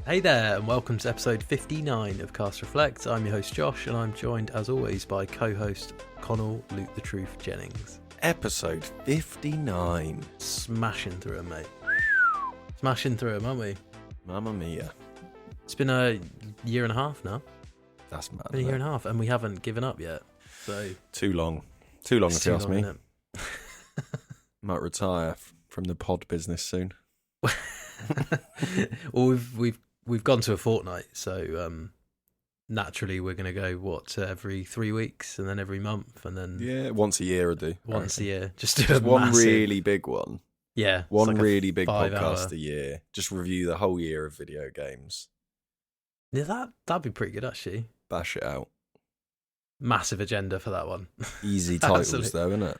Hey there, and welcome to episode 59 of Cast Reflect. I'm your host Josh, and I'm joined as always by co-host Connell Luke the Truth Jennings. Episode 59. Smashing through them, mate. Smashing through them, aren't we? Mamma mia. It's been a year and a half now. That's mad. Been a year and a half, and we haven't given up yet. So Too long. Too long if you ask me. innit? Might retire from the pod business soon. Well, we've gone to a fortnight, so naturally we're going to go every 3 weeks, and then every month, and then Yeah, once a year I do. once a year. Just do Just a one massive, really big one. yeah, it's One like a really big 5 podcast hour. a year. Just review the whole year of video games. Yeah, that'd be pretty good actually. Bash it out. Massive agenda for that one. Easy titles Absolutely. though, isn't it?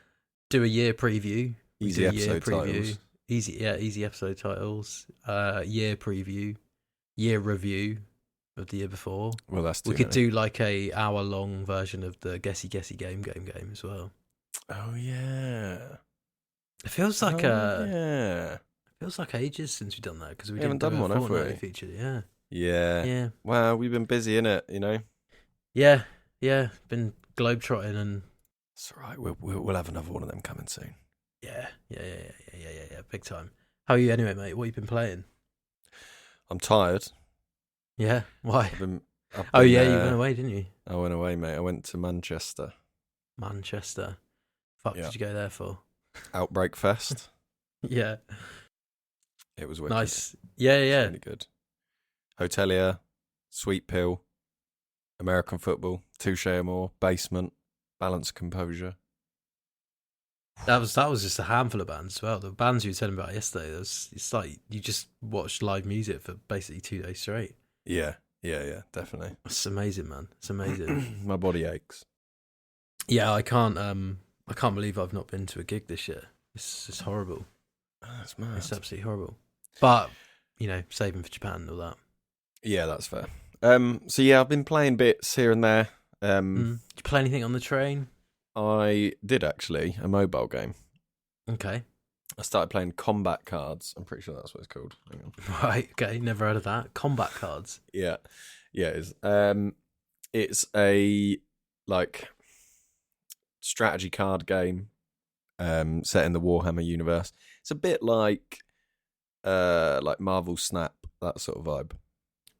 Do a year preview. We Easy do a year episode titles. Easy episode titles. Year preview. Year review of the year before. Well, that's We too could many. do like a hour long version of the guessy game as well. Oh yeah. It feels like yeah. feels like ages since we've done that because we We haven't didn't do done a one, have fortnightly we? feature. Yeah, Yeah. yeah, Well, we've been busy innit, yeah. Been globetrotting and It's all right. We'll have another one of them coming soon. yeah. Big time. How are you anyway, mate? What you been playing? I'm tired. Yeah, why? I've been Oh yeah, you went away, didn't you? I went away, mate. I went to Manchester. Manchester. Fuck, Yeah. did you go there for? Outbreak Fest. Yeah, It was wicked. nice. Yeah, yeah. Really good. Hotelier, Sweet Pill, American Football, Touche Amore, Basement, Balance Composure. That was just a handful of bands as well. The bands you were telling me about yesterday. It's like you just watched live music for basically 2 days straight. Yeah, definitely. It's amazing, man. It's amazing. My body aches. Yeah, I can't believe I've not been to a gig this year. It's horrible. Oh, that's mad. It's absolutely horrible. But saving for Japan and all that. Yeah, that's fair. So yeah, I've been playing bits here and there. Did you play anything on the train? I did actually a mobile game. Okay. I started playing Combat Cards. I'm pretty sure that's what it's called. Hang on. Right. Okay. Never heard of that. Combat cards. Yeah, it is. It's a like strategy card game set in the Warhammer universe. It's a bit like Marvel Snap, that sort of vibe.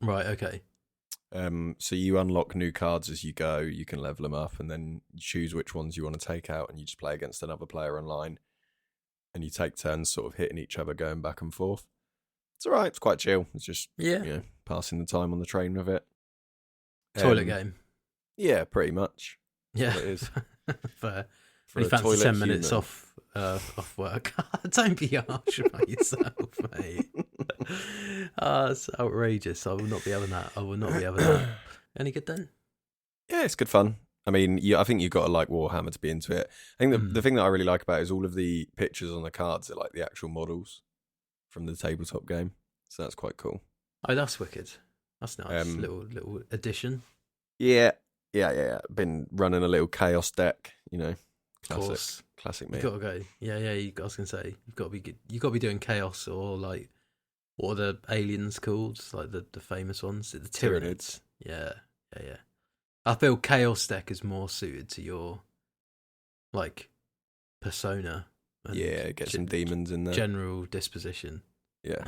Right. Okay. So you unlock new cards as you go. You can level them up, and then you choose which ones you want to take out, and you just play against another player online. And you take turns, sort of hitting each other, going back and forth. It's all right. It's quite chill. It's just Yeah. passing the time on the train with it. Toilet game. Yeah, pretty much. Yeah. It is. Fair. For You a fancy toilet 10 minutes human. off work. Don't be harsh about yourself, mate. It's outrageous. I will not be having that. Any good then? Yeah, it's good fun. I mean, I think you've got to like Warhammer to be into it. I think the thing that I really like about it is all of the pictures on the cards are like the actual models from the tabletop game. So that's quite cool. Oh, that's wicked. That's nice. Um, Little addition. Yeah. Been running a little chaos deck, Of classic, course. classic You me. gotta go. Yeah. I was gonna say you've got to be good. You've got to be doing chaos or like what are the aliens called? Like the famous ones, the Tyranids. Yeah. I feel chaos deck is more suited to your like persona. And Yeah, get some demons in there. general disposition. Yeah.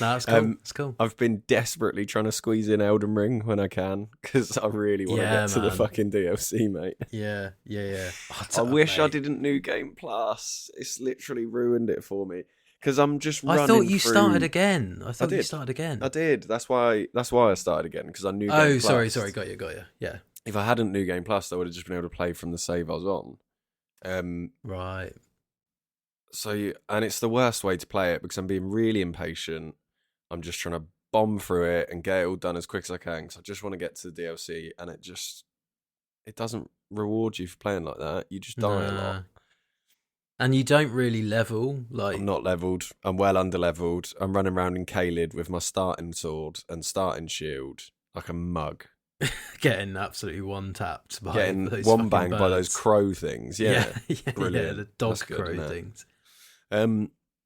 No, it's cool. It's cool. I've been desperately trying to squeeze in Elden Ring when I can because I really want to Yeah, get to the man. fucking DLC, mate. Yeah. I wish I didn't New Game Plus. It's literally ruined it for me because I'm just running. I thought you through... started again. I thought you did. started again. I did. That's why I started again because I knew. Oh, sorry. Got you. Yeah. If I hadn't New Game Plus, I would have just been able to play from the save I was on. Right. And it's the worst way to play it because I'm being really impatient. I'm just trying to bomb through it and get it all done as quick as I can because I just want to get to the DLC, and it doesn't reward you for playing like that. You just die a lot. And you don't really level. Like I'm not leveled. I'm well under leveled. I'm running around in Caelid with my starting sword and starting shield like a mug. getting absolutely one tapped by Getting those one fucking banged by those birds. crow things. Yeah. Yeah, Brilliant. the dog That's good, crow isn't it? things.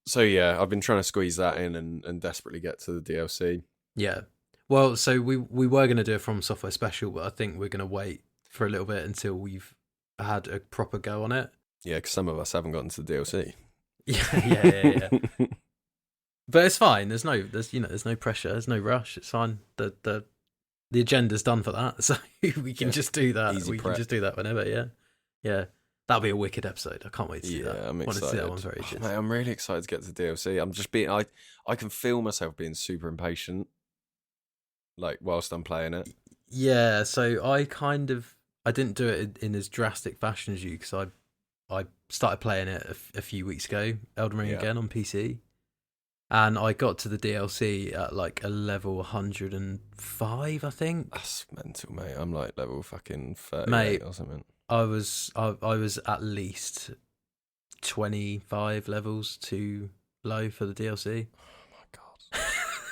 So yeah, I've been trying to squeeze that in and desperately get to the DLC. Yeah. Well, so we were going to do a From Software special, but I think we're going to wait for a little bit until we've had a proper go on it. Yeah, because some of us haven't gotten to the DLC. Yeah. But it's fine. There's no pressure. There's no rush. It's fine. The agenda's done for that, so we can just do that. Easy we prep. can just do that whenever. Yeah. That'll be a wicked episode. I can't wait to see that. Yeah, I'm Want to excited. see that one for ages. Mate, I'm really excited to get to the DLC. I'm just being, I can feel myself being super impatient, like whilst I'm playing it. Yeah, so I didn't do it in as drastic fashion as you, because I started playing it a few weeks ago, Elden Ring again on PC, and I got to the DLC at like a level 105, I think. That's mental, mate. I'm like level fucking 38 Mate, or something. I was at least 25 levels too low for the DLC. Oh my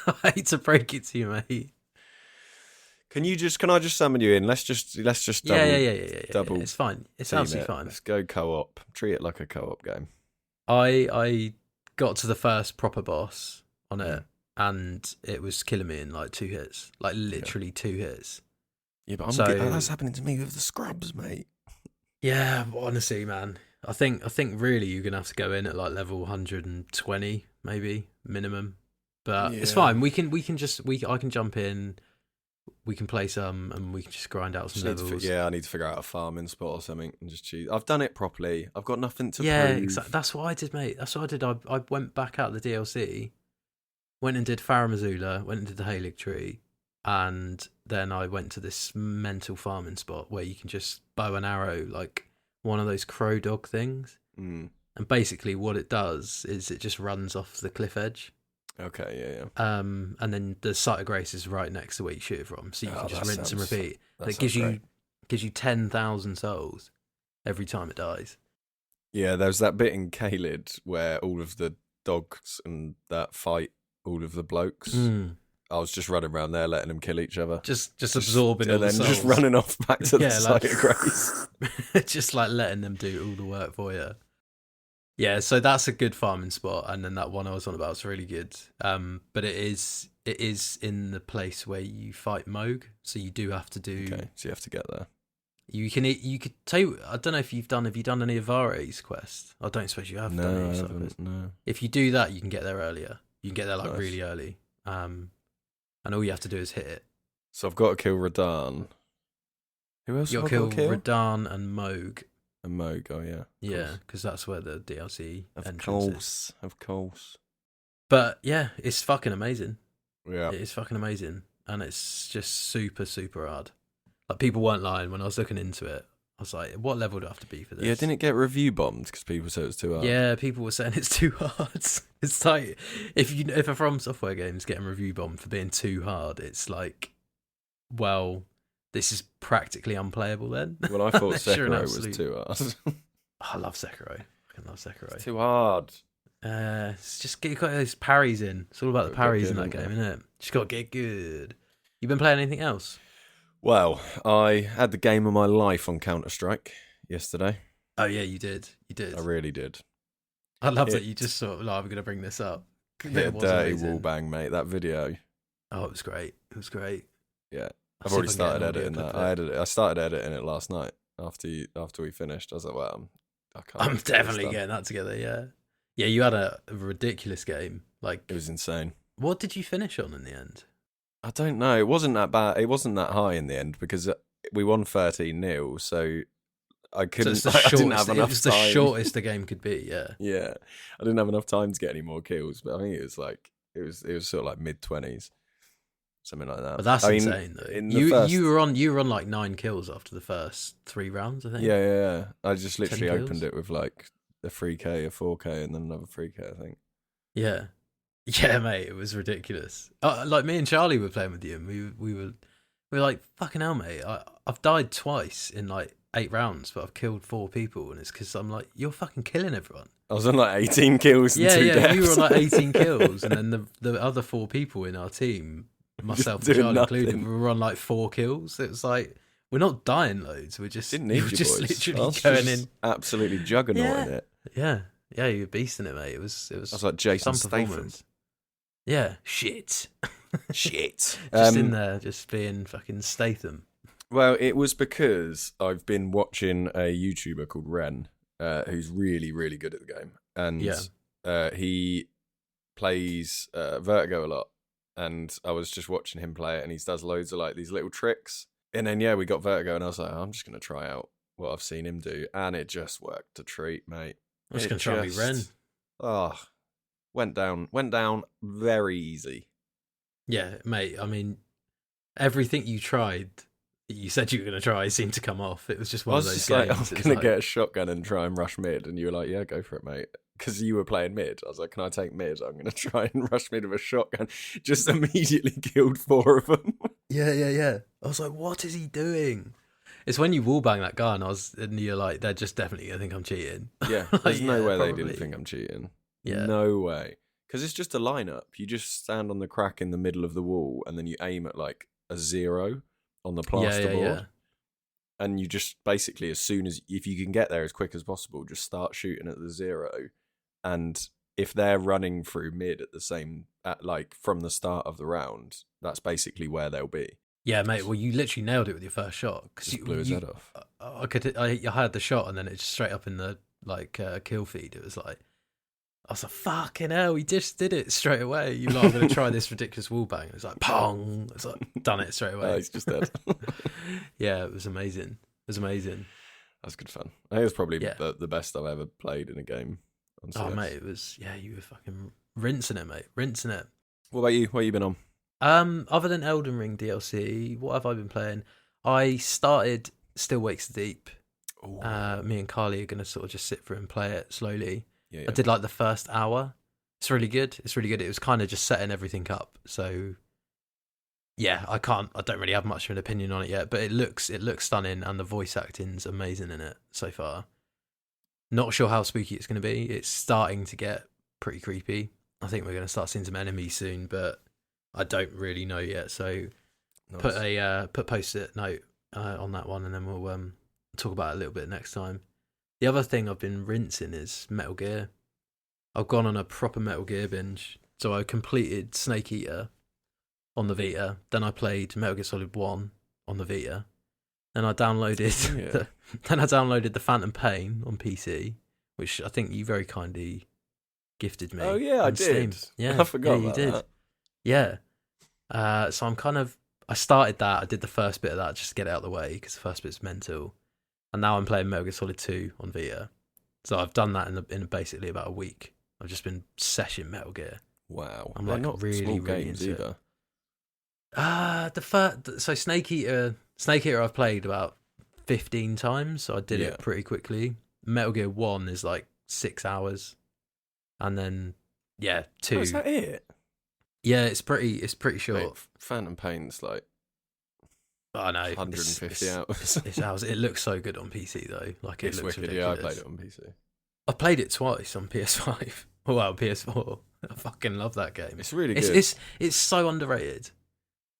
god! I hate to break it to you, mate. Can I just summon you in? Let's just double. Yeah. Double. It's fine. It's team absolutely it. fine. Let's go co-op. Treat it like a co-op game. I got to the first proper boss on it, and it was killing me in like 2 hits, like literally 2 hits. Yeah, but that's happening to me with the scrubs, mate. Yeah, honestly, man. I think really you're gonna have to go in at like level 120, maybe minimum. But it's fine. I can jump in. We can play some, and we can just grind out some levels. I need to figure out a farming spot or something and just choose. I've done it properly. I've got nothing to Yeah, prove. exactly. That's what I did, mate. That's what I did. I went back out of the DLC, went and did Farum Azula, went and did the Halig Tree, and then I went to this mental farming spot where you can just bow and arrow like one of those crow dog things. Mm. And basically what it does is it just runs off the cliff edge. Okay, yeah. And then the site of grace is right next to where you shoot it from, so you can just rinse and repeat. And it gives you 10,000 souls every time it dies. Yeah, there's that bit in Caelid where all of the dogs and that fight all of the blokes. I was just running around there, letting them kill each other, just absorbing, and then just running off back to the site of grace, just like letting them do all the work for you. Yeah, so that's a good farming spot, and then that one I was on about is really good. But it is in the place where you fight Moog, so you do have to do. Okay, so you have to get there. You could tell you, I don't know if have you done any of Vare's quest? I don't suppose you have done any. I haven't, no. If you do that, you can get there earlier. You can get there like Nice. really early. And all you have to do is hit it. So I've got to kill Radahn. Who else? You'll have I kill got to kill? Radahn and Moog. And Moog. Oh yeah. Yeah, because that's where the DLC Of entrance is. course. But yeah, it's fucking amazing. Yeah. It is fucking amazing, and it's just super, super hard. Like, people weren't lying when I was looking into it. I was like, what level do I have to be for this? Yeah, didn't it get review bombed because people said it was too hard? Yeah, people were saying it's too hard. It's like, if a From Software game is getting review bombed for being too hard, it's like, well, this is practically unplayable then. Well, I thought Sure, Sekiro was too hard. I love Sekiro. I love Sekiro. It's too hard. It's just you got those parries in. It's all about the parries in that game, isn't it? Just got to get good. You been playing anything else? Well, I had the game of my life on Counter-Strike yesterday. Oh yeah, you did. I really did. I love that you just sort of like, I'm going to bring this up. Hit a dirty wallbang, mate. That video. Oh, it was great. It was great. Yeah, I've already started editing that. I started editing it last night after we finished. I was like, well, I'm definitely getting that together. Yeah. You had a ridiculous game. Like, it was insane. What did you finish on in the end? I don't know. It wasn't that bad. It wasn't that high in the end because we won 13-0. So I couldn't. So I didn't have enough time. It was the shortest the game could be. Yeah. Yeah, I didn't have enough time to get any more kills, but I think it was sort of like mid-20s, something like that. But that's insane though. You were on like 9 kills after the first 3 rounds, I think. Yeah. I just literally opened it with like a 3k, a 4k, and then another 3k, I think. Yeah. Yeah, mate, it was ridiculous. Like, me and Charlie were playing with you, and we were like, fucking hell, mate. I've died twice in like 8 rounds, but I've killed 4 people, and it's because I'm like, you're fucking killing everyone. I was on like 18 kills and 2 deaths. We were on like 18 kills, and then the other 4 people in our team, myself and Charlie included, we were on like 4 kills. It was like, we're not dying loads. We're just didn't need you just boys. literally going in, absolutely juggernauting it. Yeah. Yeah, you were beasting it, mate. It was I was like Jason some Statham. performance. Yeah, shit. Shit. Just in there, just being fucking Statham. Well, it was because I've been watching a YouTuber called Ren, who's really, really good at the game. And he plays Vertigo a lot. And I was just watching him play it, and he does loads of like these little tricks. And then, we got Vertigo, and I was like, I'm just going to try out what I've seen him do. And it just worked a treat, mate. I'm just going to try and be Ren. Oh, went down very easy. Yeah, mate. I mean, everything you tried, you said you were going to try, seemed to come off. It was just one of those games. I'm going to get a shotgun and try and rush mid. And you were like, yeah, go for it, mate. Because you were playing mid. I was like, can I take mid? I'm going to try and rush mid with a shotgun. Just immediately killed 4 of them. Yeah. I was like, what is he doing? It's when you wallbang that guy and you're like, they're just definitely going to think I'm cheating. Yeah, there's no way they didn't think I'm cheating. Yeah. No way. Because it's just a lineup. You just stand on the crack in the middle of the wall and then you aim at like a 0 on the plasterboard. Yeah. And you just basically, if you can get there as quick as possible, just start shooting at the 0. And if they're running through mid from the start of the round, that's basically where they'll be. Yeah, mate. Well, you literally nailed it with your first shot. Just blew his head off. I had the shot and then it just straight up in the kill feed. It was like, I was like, fucking hell, he just did it straight away. You lot, I'm going to try this ridiculous wallbang. It was like, pong. It's like, done it straight away. He's just dead. Yeah, it was amazing. That's good fun. I think it was probably the best I've ever played in a game. Oh, mate, it was, you were fucking rinsing it, mate. Rinsing it. What about you? What have you been on? Other than Elden Ring DLC, what have I been playing? I started Still Wakes Deep. Me and Carly are going to sort of just sit through and play it slowly. Yeah. I did like the first hour. It's really good. It was kind of just setting everything up. So yeah, I don't really have much of an opinion on it yet, but it looks stunning and the voice acting's amazing in it so far. Not sure how spooky it's going to be. It's starting to get pretty creepy. I think we're going to start seeing some enemies soon, but I don't really know yet. So nice. Put post-it note on that one, and then we'll talk about it a little bit next time. The other thing I've been rinsing is Metal Gear. I've gone on a proper Metal Gear binge. So I completed Snake Eater on the Vita. Then I played Metal Gear Solid 1 on the Vita. Then I downloaded the Phantom Pain on PC, which I think you very kindly gifted me. Oh yeah, I Steam. did. Yeah, I forgot about you did. that. Yeah. So I started that. I did the first bit of that just to get it out of the way because the first bit's mental. And now I'm playing Metal Gear Solid 2 on Vita. So I've done that in basically about a week. I've just been seshing Metal Gear. Wow. I'm They're like not really, small really games into either. So Snake Eater I've played about 15 times, so I did it pretty quickly. Metal Gear 1 is like 6 hours. And then 2. Oh, is that it? Yeah, it's pretty short. Wait, Phantom Pain's like I know 150 hours. It's hours. It looks so good on PC though. Like it it's looks wicked. ridiculous. Yeah, I played it on PC. I played it twice on PS5. Well, PS4. I fucking love that game. It's really good. It's so underrated.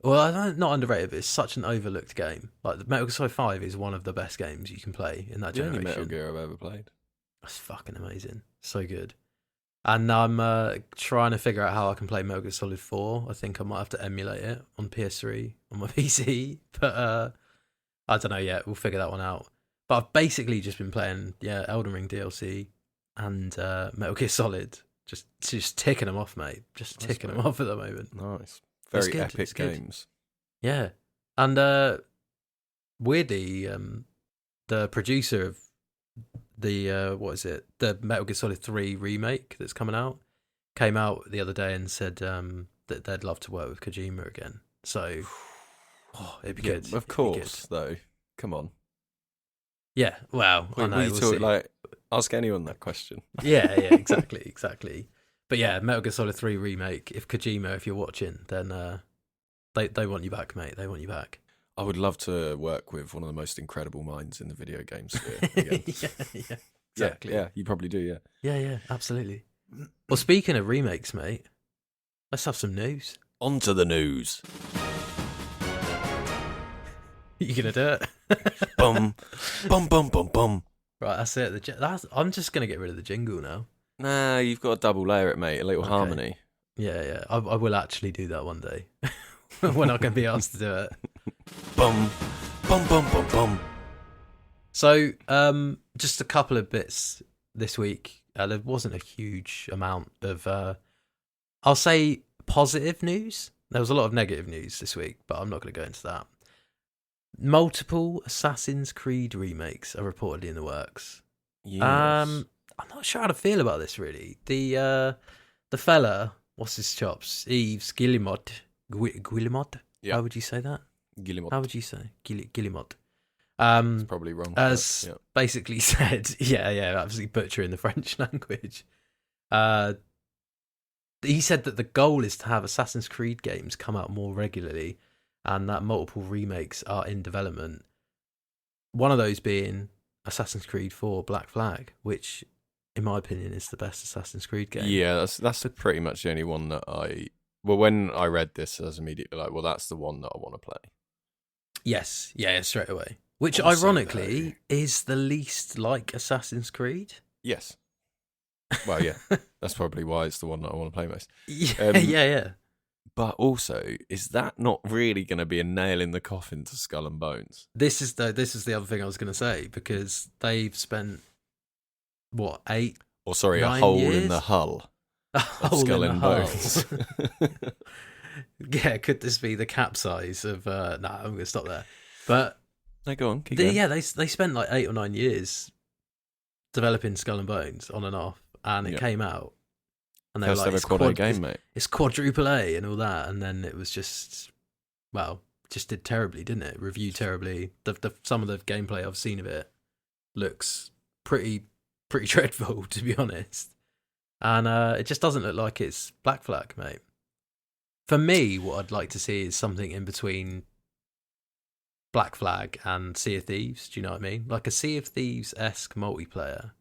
Well, not underrated, but it's such an overlooked game. Like the Metal Gear Solid 5 is one of the best games you can play in that the generation. only Metal Gear I've ever played. That's fucking amazing. So good. And I'm trying to figure out how I can play Metal Gear Solid 4. I think I might have to emulate it on PS3 on my PC, but I don't know yet. We'll figure that one out. But I've basically just been playing Elden Ring DLC and Metal Gear Solid. Just ticking them off, mate. Just ticking them off at the moment. Nice. Very epic games. Yeah. And weirdly, the producer of the the Metal Gear Solid 3 remake that's coming out came out the other day and said that they'd love to work with Kojima again. So it'd be good. Of course, though. Come on. Yeah, well, I know. We'll see. Like, ask anyone that question. Yeah, exactly. But yeah, Metal Gear Solid 3 remake. If Kojima, if you're watching, then they want you back, mate. They want you back. I would love to work with one of the most incredible minds in the video game sphere again. Yeah, exactly. Yeah, you probably do, Yeah, absolutely. Well, speaking of remakes, mate, let's have some news. On to the news. You gonna do it? Bum, bum, bum, bum, bum. Right, that's it. I'm just gonna get rid of the jingle now. Nah, you've got to double layer it, mate. A little Okay. harmony. Yeah. I will actually do that one day when I can be asked to do it. Bum, bum, bum, bum, bum. So, just a couple of bits this week. There wasn't a huge amount of, I'll say, positive news. There was a lot of negative news this week, but I'm not going to go into that. Multiple Assassin's Creed remakes are reportedly in the works. Yes. I'm not sure how to feel about this, really. The fella, what's his chops? Yves Guillemot. Guillemot? Yeah. How would you say that? Guillemot. How would you say? Guillemot. It's probably wrong. As basically said, absolutely butchering the French language. He said that the goal is to have Assassin's Creed games come out more regularly, and that multiple remakes are in development. One of those being Assassin's Creed 4 Black Flag, which, in my opinion, is the best Assassin's Creed game. Yeah, that's pretty much the only one that well, when I read this, I was immediately like, well, that's the one that I want to play. Yes, yeah, straight away. Which, Also, ironically, is the least like Assassin's Creed. Yes. Well, yeah, that's probably why it's the one that I want to play most. Yeah. But also, is that not really going to be a nail in the coffin to Skull and Bones? This is the other thing I was going to say, because they've spent, what, 8? Or sorry, 9 a hole years? in the hull A of hole Skull in and the Bones. hull. Yeah, could this be the capsize of... I'm going to stop there. But, No, go on, keep going. yeah, they spent like 8 or 9 years developing Skull and Bones on and off, and it came out. And they were First like, ever quad A game, mate. It's quadruple A and all that, and then it was just did terribly, didn't it? Reviewed terribly. The some of the gameplay I've seen of it looks pretty dreadful, to be honest. And it just doesn't look like it's Black Flag, mate. For me, what I'd like to see is something in between Black Flag and Sea of Thieves. Do you know what I mean? Like a Sea of Thieves-esque multiplayer.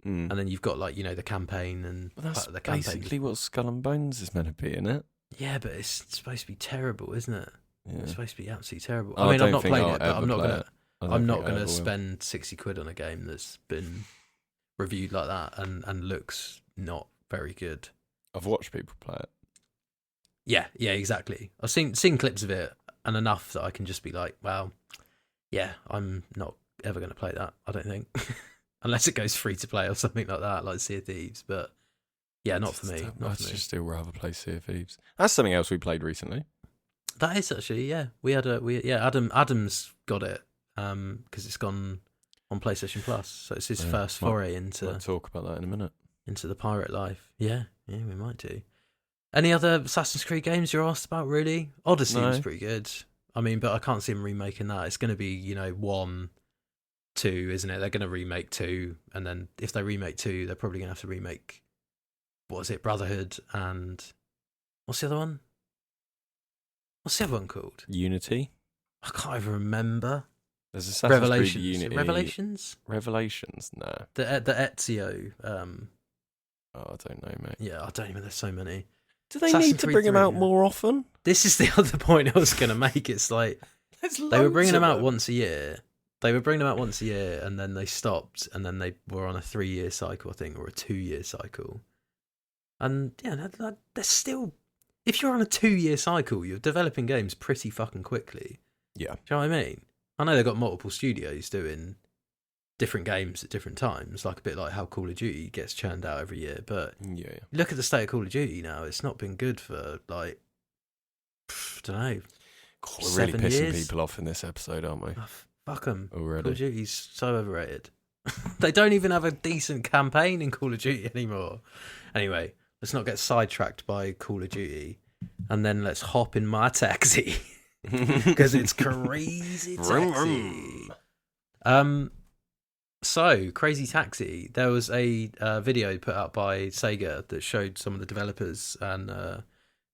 And then you've got, like, you know, the campaign and that's the campaign. basically what Skull and Bones is meant to be, isn't it? Yeah, but it's supposed to be terrible, isn't it? Yeah. It's supposed to be absolutely terrible. I I mean, don't I've not think played I'll it, but ever I'm not play gonna. it. I don't I'm think not I gonna ever will. spend £60 on a game that's been reviewed like that and looks not very good. I've watched people play it. Yeah, exactly. I've seen clips of it, and enough that I can just be like, well, yeah, I'm not ever going to play that, I don't think. Unless it goes free to play or something like that, like Sea of Thieves. But yeah, not for me. I'd just still rather play Sea of Thieves. That's something else we played recently. That is actually, yeah. Adam's got it because it's gone on PlayStation Plus, so it's his first foray into. We'll talk about that in a minute. Into the pirate life. Yeah, we might do. Any other Assassin's Creed games you're asked about, really? Odyssey was pretty good. I mean, but I can't see him remaking that. It's going to be, 1, 2, isn't it? They're going to remake 2, and then if they remake 2, they're probably going to have to remake, what was it, Brotherhood, and what's the other one? What's the other one called? Unity? I can't even remember. There's Assassin's Revelations. Creed Unity. Revelations? Revelations? No. The Ezio. I don't know, mate. Yeah, I don't even. There's so many. Do they Assassin's need to Creed bring them 3, out more often? This is the other point I was going to make. It's like they were bringing them out once a year. And then they stopped, and then they were on a 3-year cycle, I think, or a 2-year cycle. And yeah, they're still. If you're on a 2-year cycle, you're developing games pretty fucking quickly. Yeah. Do you know what I mean? I know they've got multiple studios doing different games at different times, like a bit like how Call of Duty gets churned out every year. But Yeah. look at the state of Call of Duty now. It's not been good for, like, I don't know. God, we're really 7 pissing years? people off in this episode, aren't we? Oh, fuck them. Already. Call of Duty's so overrated. They don't even have a decent campaign in Call of Duty anymore. Anyway, let's not get sidetracked by Call of Duty. And then let's hop in my taxi. Because it's Crazy Taxi. So, Crazy Taxi, there was a video put out by Sega that showed some of the developers and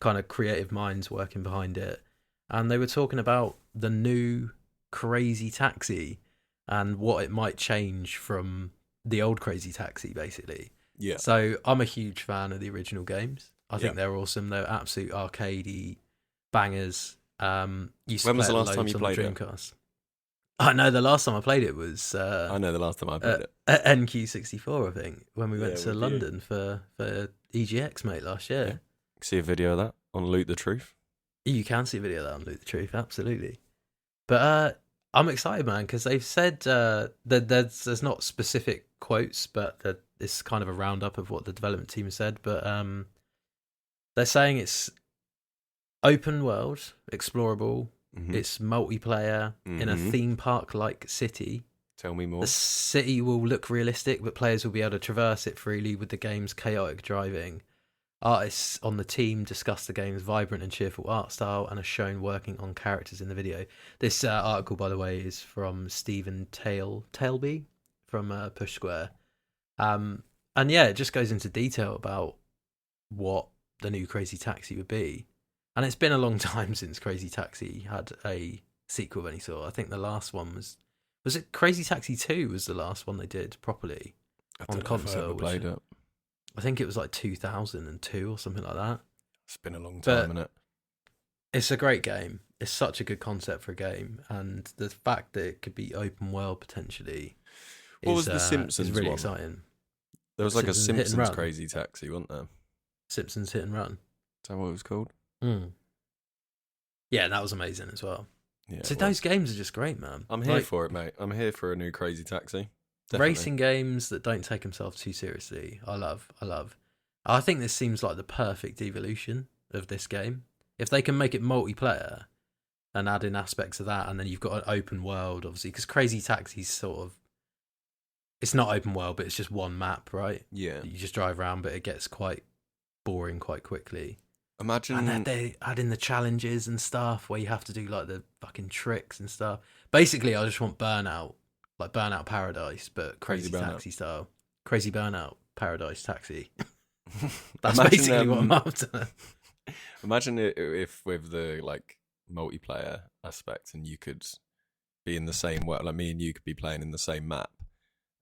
kind of creative minds working behind it. And they were talking about the new Crazy Taxi and what it might change from the old Crazy Taxi, basically. Yeah. So, I'm a huge fan of the original games. I think they're awesome. They're absolute arcadey bangers. Used to When was play the it last time loads you on the played it? Dreamcast. I know the last time I played it was I know the last time I played it. at NQ64, I think, when we went Yeah, to with you. London for EGX, mate, last year. Yeah. See a video of that on Loot the Truth. You can see a video of that on Loot the Truth, absolutely. But I'm excited, man, because they've said that there's not specific quotes, but that it's kind of a roundup of what the development team has said. But they're saying it's open world, explorable. Mhm. It's multiplayer in a Mhm. theme park-like city. Tell me more. The city will look realistic, but players will be able to traverse it freely with the game's chaotic driving. Artists on the team discuss the game's vibrant and cheerful art style and are shown working on characters in the video. This article, by the way, is from Stephen Tailby from Push Square. And yeah, it just goes into detail about what the new Crazy Taxi would be. And it's been a long time since Crazy Taxi had a sequel of any sort. I think the last one was it Crazy Taxi 2 was the last one they did properly I on don't know if I console. ever played it. I think it was like 2002 or something like that. It's been a long But time, innit? it's a great game. It's such a good concept for a game, and the fact that it could be open world potentially What is, was the Simpsons is really one? exciting. There was like a Simpsons Hit and Simpsons Run. Crazy Taxi, wasn't there? Simpsons Hit and Run. Is that what it was called? Yeah, that was amazing as well. Yeah. So it those was. games are just great, man. I'm here Like, for it, mate. I'm here for a new Crazy Taxi. Definitely. racing games that don't take themselves too seriously. I love. I think this seems like the perfect evolution of this game. If they can make it multiplayer and add in aspects of that, and then you've got an open world, obviously, because Crazy Taxi's sort of, it's not open world, but it's just one map, right? Yeah. You just drive around, but it gets quite boring quite quickly. Imagine. And then they add in the challenges and stuff where you have to do like the fucking tricks and stuff. Basically, I just want Burnout, like Burnout Paradise, but Crazy Burnout. Taxi style. Crazy Burnout Paradise Taxi. That's Imagine, basically what I'm after. Imagine if with the like multiplayer aspect, and you could be in the same world, like me and you could be playing in the same map,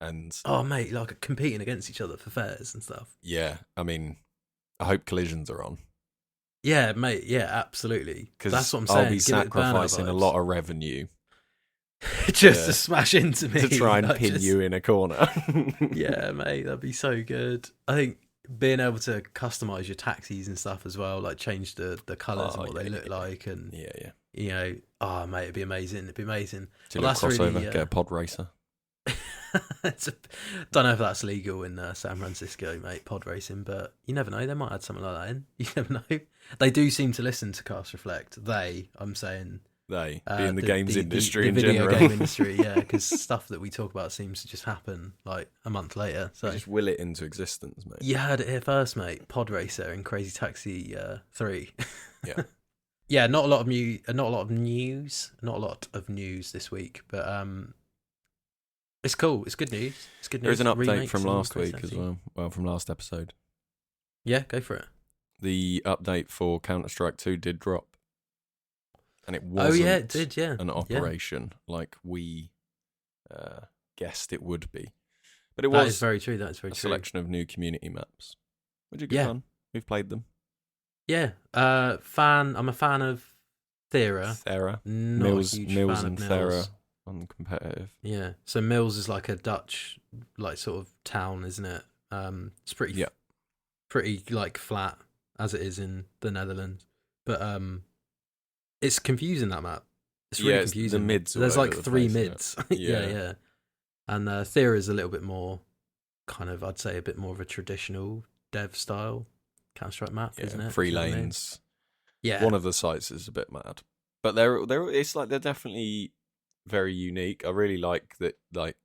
and Oh, mate, like competing against each other for fares and stuff. yeah, I mean, I hope collisions are on. Yeah, mate. Yeah, absolutely. Because That's what I'm saying. I'll be Give it Burnout sacrificing a vibes. lot of revenue just to- to smash into me to try and like, pin just- you in a corner. Yeah, mate, that'd be so good. I think being able to customize your taxis and stuff as well, like change the colours Oh, and what they yeah, look like, and yeah. you know, oh mate, it'd be amazing. It'd be amazing. Do a Well, little that's crossover, really, get a pod racer. Don't know if that's legal in San Francisco, mate, pod racing, but you never know. They might add something like that in. You never know. They do seem to listen to Cast Reflect. I'm saying, They be in the games industry the in video general. game industry, yeah, because stuff that we talk about seems to just happen like a month later. So Just will it into existence, mate. you heard it here first, mate. Pod Racer and Crazy Taxi 3. Yeah. Yeah, not a lot of news this week, but it's cool. It's good news. It's good news. There is an update Remakes from and last Crazy week as Taxi. well. Well, from last episode. Yeah, go for it. The update for Counter-Strike 2 did drop. And it Oh wasn't yeah, it did. Yeah, an Yeah. operation like we guessed it would be. But it That is was very true. That is very a true. selection of new community maps, which are good Yeah. fun. We've played them. Yeah, I'm a fan of Thera. Thera, Not Mills, a huge Mills fan and of Thera Mills. on competitive. Yeah, so Mills is like a Dutch, like sort of town, isn't it? It's pretty, Yeah. pretty like flat as it is in the Netherlands, but it's confusing, that map. It's really Yeah, it's the confusing. mids all There's over like the 3 place, isn't mids. it? Yeah, Yeah. yeah. And Thera is a little bit more, kind of, I'd say a bit more of a traditional dev style Counter-Strike map, isn't it? 3 You know what I mean? lanes. Yeah. One of the sites is a bit mad, but it's like they're definitely very unique. I really like that. Like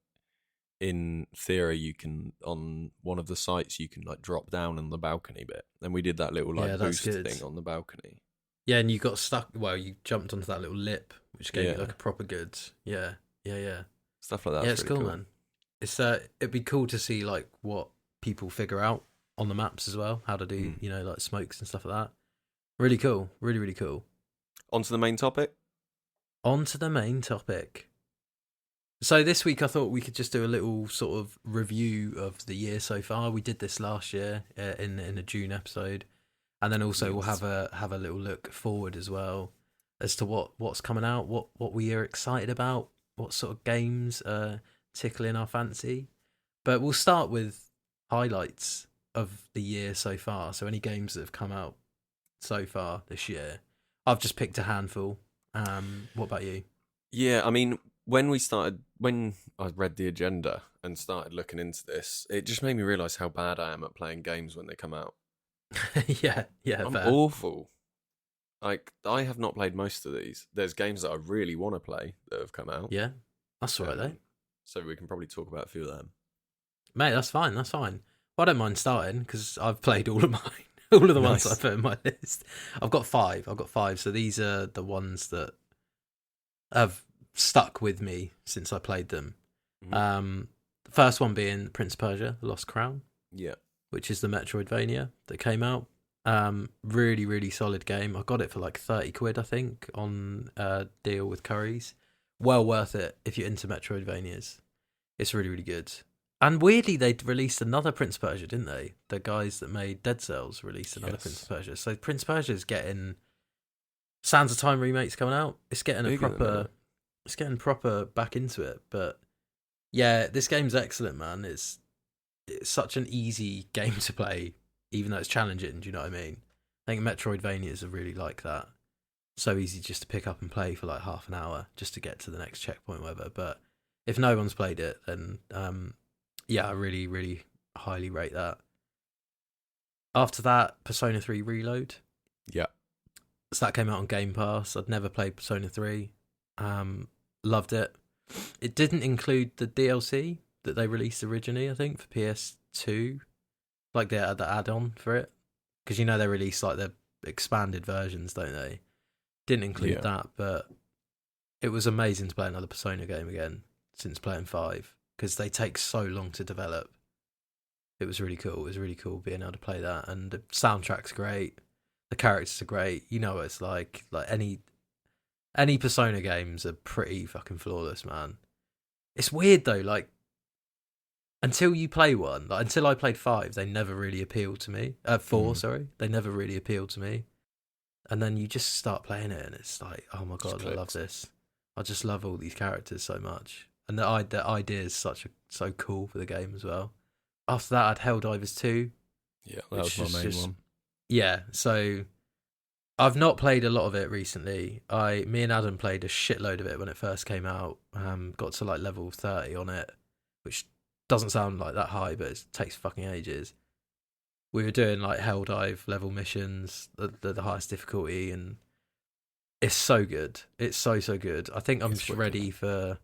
in Thera, you can on one of the sites you can like drop down on the balcony bit, and we did that little like Yeah, that's boost good. thing on the balcony. Yeah, and you got stuck. Well, you jumped onto that little lip, which gave you Yeah. like a proper good. Yeah, yeah. Stuff like that. Yeah, it's cool, man. It's it'd be cool to see like what people figure out on the maps as well. How to do, like smokes and stuff like that. Really cool. Really, really cool. On to the main topic. On to the main topic. So this week I thought we could just do a little sort of review of the year so far. We did this last year in a June episode, and then also we'll Yes. have a little look forward as well as to what's coming out, what we are excited about. what sort of games are tickling our fancy. But we'll start with highlights of the year so far. So any games that have come out so far this year. I've just picked a handful. What about you? Yeah, I mean, when I read the agenda and started looking into this, it just made me realise how bad I am at playing games when they come out. yeah, I'm fair. awful. Like, I have not played most of these. There's games that I really want to play that have come out. Yeah, that's all right, though. So we can probably talk about a few of them. Mate, that's fine. That's fine. Well, I don't mind starting because I've played all of mine. All of the ones I put in my list. I've got five. So these are the ones that have stuck with me since I played them. Mm-hmm. The first one being Prince of Persia: The Lost Crown. Yeah. Which is the Metroidvania that came out. Really, really solid game. I got it for like 30 quid, I think, on a deal with Curry's. Well worth it if you're into Metroidvanias. It's really, really good. And weirdly, they released another Prince of Persia, didn't they? The guys that made Dead Cells released another Prince of Persia. So Prince of Persia's getting Sands of Time remakes coming out. It's getting it's getting proper back into it. But yeah, this game's excellent, man. It's such an easy game to play, even though it's challenging. Do you know what I mean? I think Metroidvanias are really like that. So easy just to pick up and play for like half an hour just to get to the next checkpoint, whatever. But if no one's played it, then yeah, I really, really highly rate that. After that, Persona 3 Reload. Yeah. So that came out on Game Pass. I'd never played Persona 3. Loved it. It didn't include the DLC that they released originally, I think, for PS2. Like the add-on for it. Because you know they release like the expanded versions, don't they? Didn't include that, but it was amazing to play another Persona game again since playing 5. Because they take so long to develop. It was really cool. It was really cool being able to play that. And the soundtrack's great. The characters are great. You know what it's like. Like any Persona games are pretty fucking flawless, man. It's weird though, like until you play one, like until I played 5, they never really appealed to me. 4, sorry. They never really appealed to me. And then you just start playing it and it's like, oh my god, I love this. I just love all these characters so much. And the idea is so cool for the game as well. After that, I had Helldivers 2. Yeah, that was my main one. Yeah, so I've not played a lot of it recently. Me and Adam played a shitload of it when it first came out. Got to like level 30 on it, which doesn't sound like that high, but it takes fucking ages. We were doing like Helldive level missions, the highest difficulty, and it's so good. It's so good. I think I'm just ready for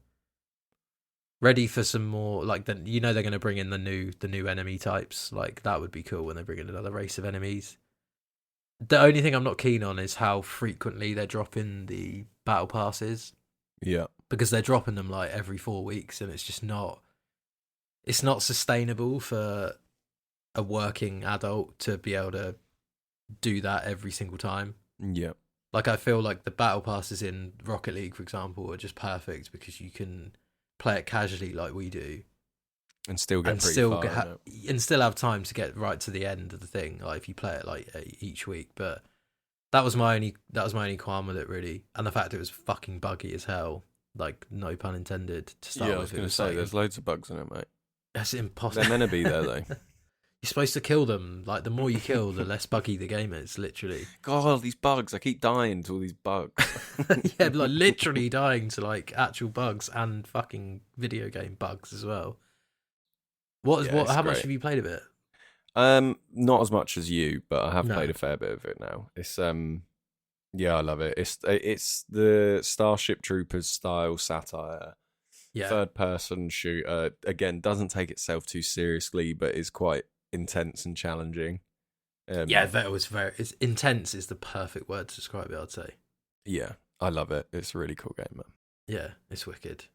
some more, like they're going to bring in the new enemy types. Like that would be cool when they bring in another race of enemies. The only thing I'm not keen on is how frequently they're dropping the battle passes. Yeah, because they're dropping them like every 4 weeks, and it's not sustainable for a working adult to be able to do that every single time. Yeah, like I feel like the battle passes in Rocket League, for example, are just perfect because you can play it casually like we do, and still get and still have time to get right to the end of the thing. Like if you play it like each week, but that was my only qualm with it really, and the fact it was fucking buggy as hell. Like no pun intended. To start with, I was going to say there's loads of bugs in it, mate. That's impossible. They're meant to be there though. You're supposed to kill them. Like the more you kill, the less buggy the game is. Literally. God, these bugs! I keep dying to all these bugs. Yeah, like literally dying to like actual bugs and fucking video game bugs as well. How much have you played of it? Not as much as you, but I have played a fair bit of it now. It's yeah, I love it. It's the Starship Troopers style satire. Yeah. Third person shooter. Again, doesn't take itself too seriously, but is quite intense and challenging. It's intense is the perfect word to describe it, I'd say. Yeah, I love it. It's a really cool game, man. Yeah, it's wicked.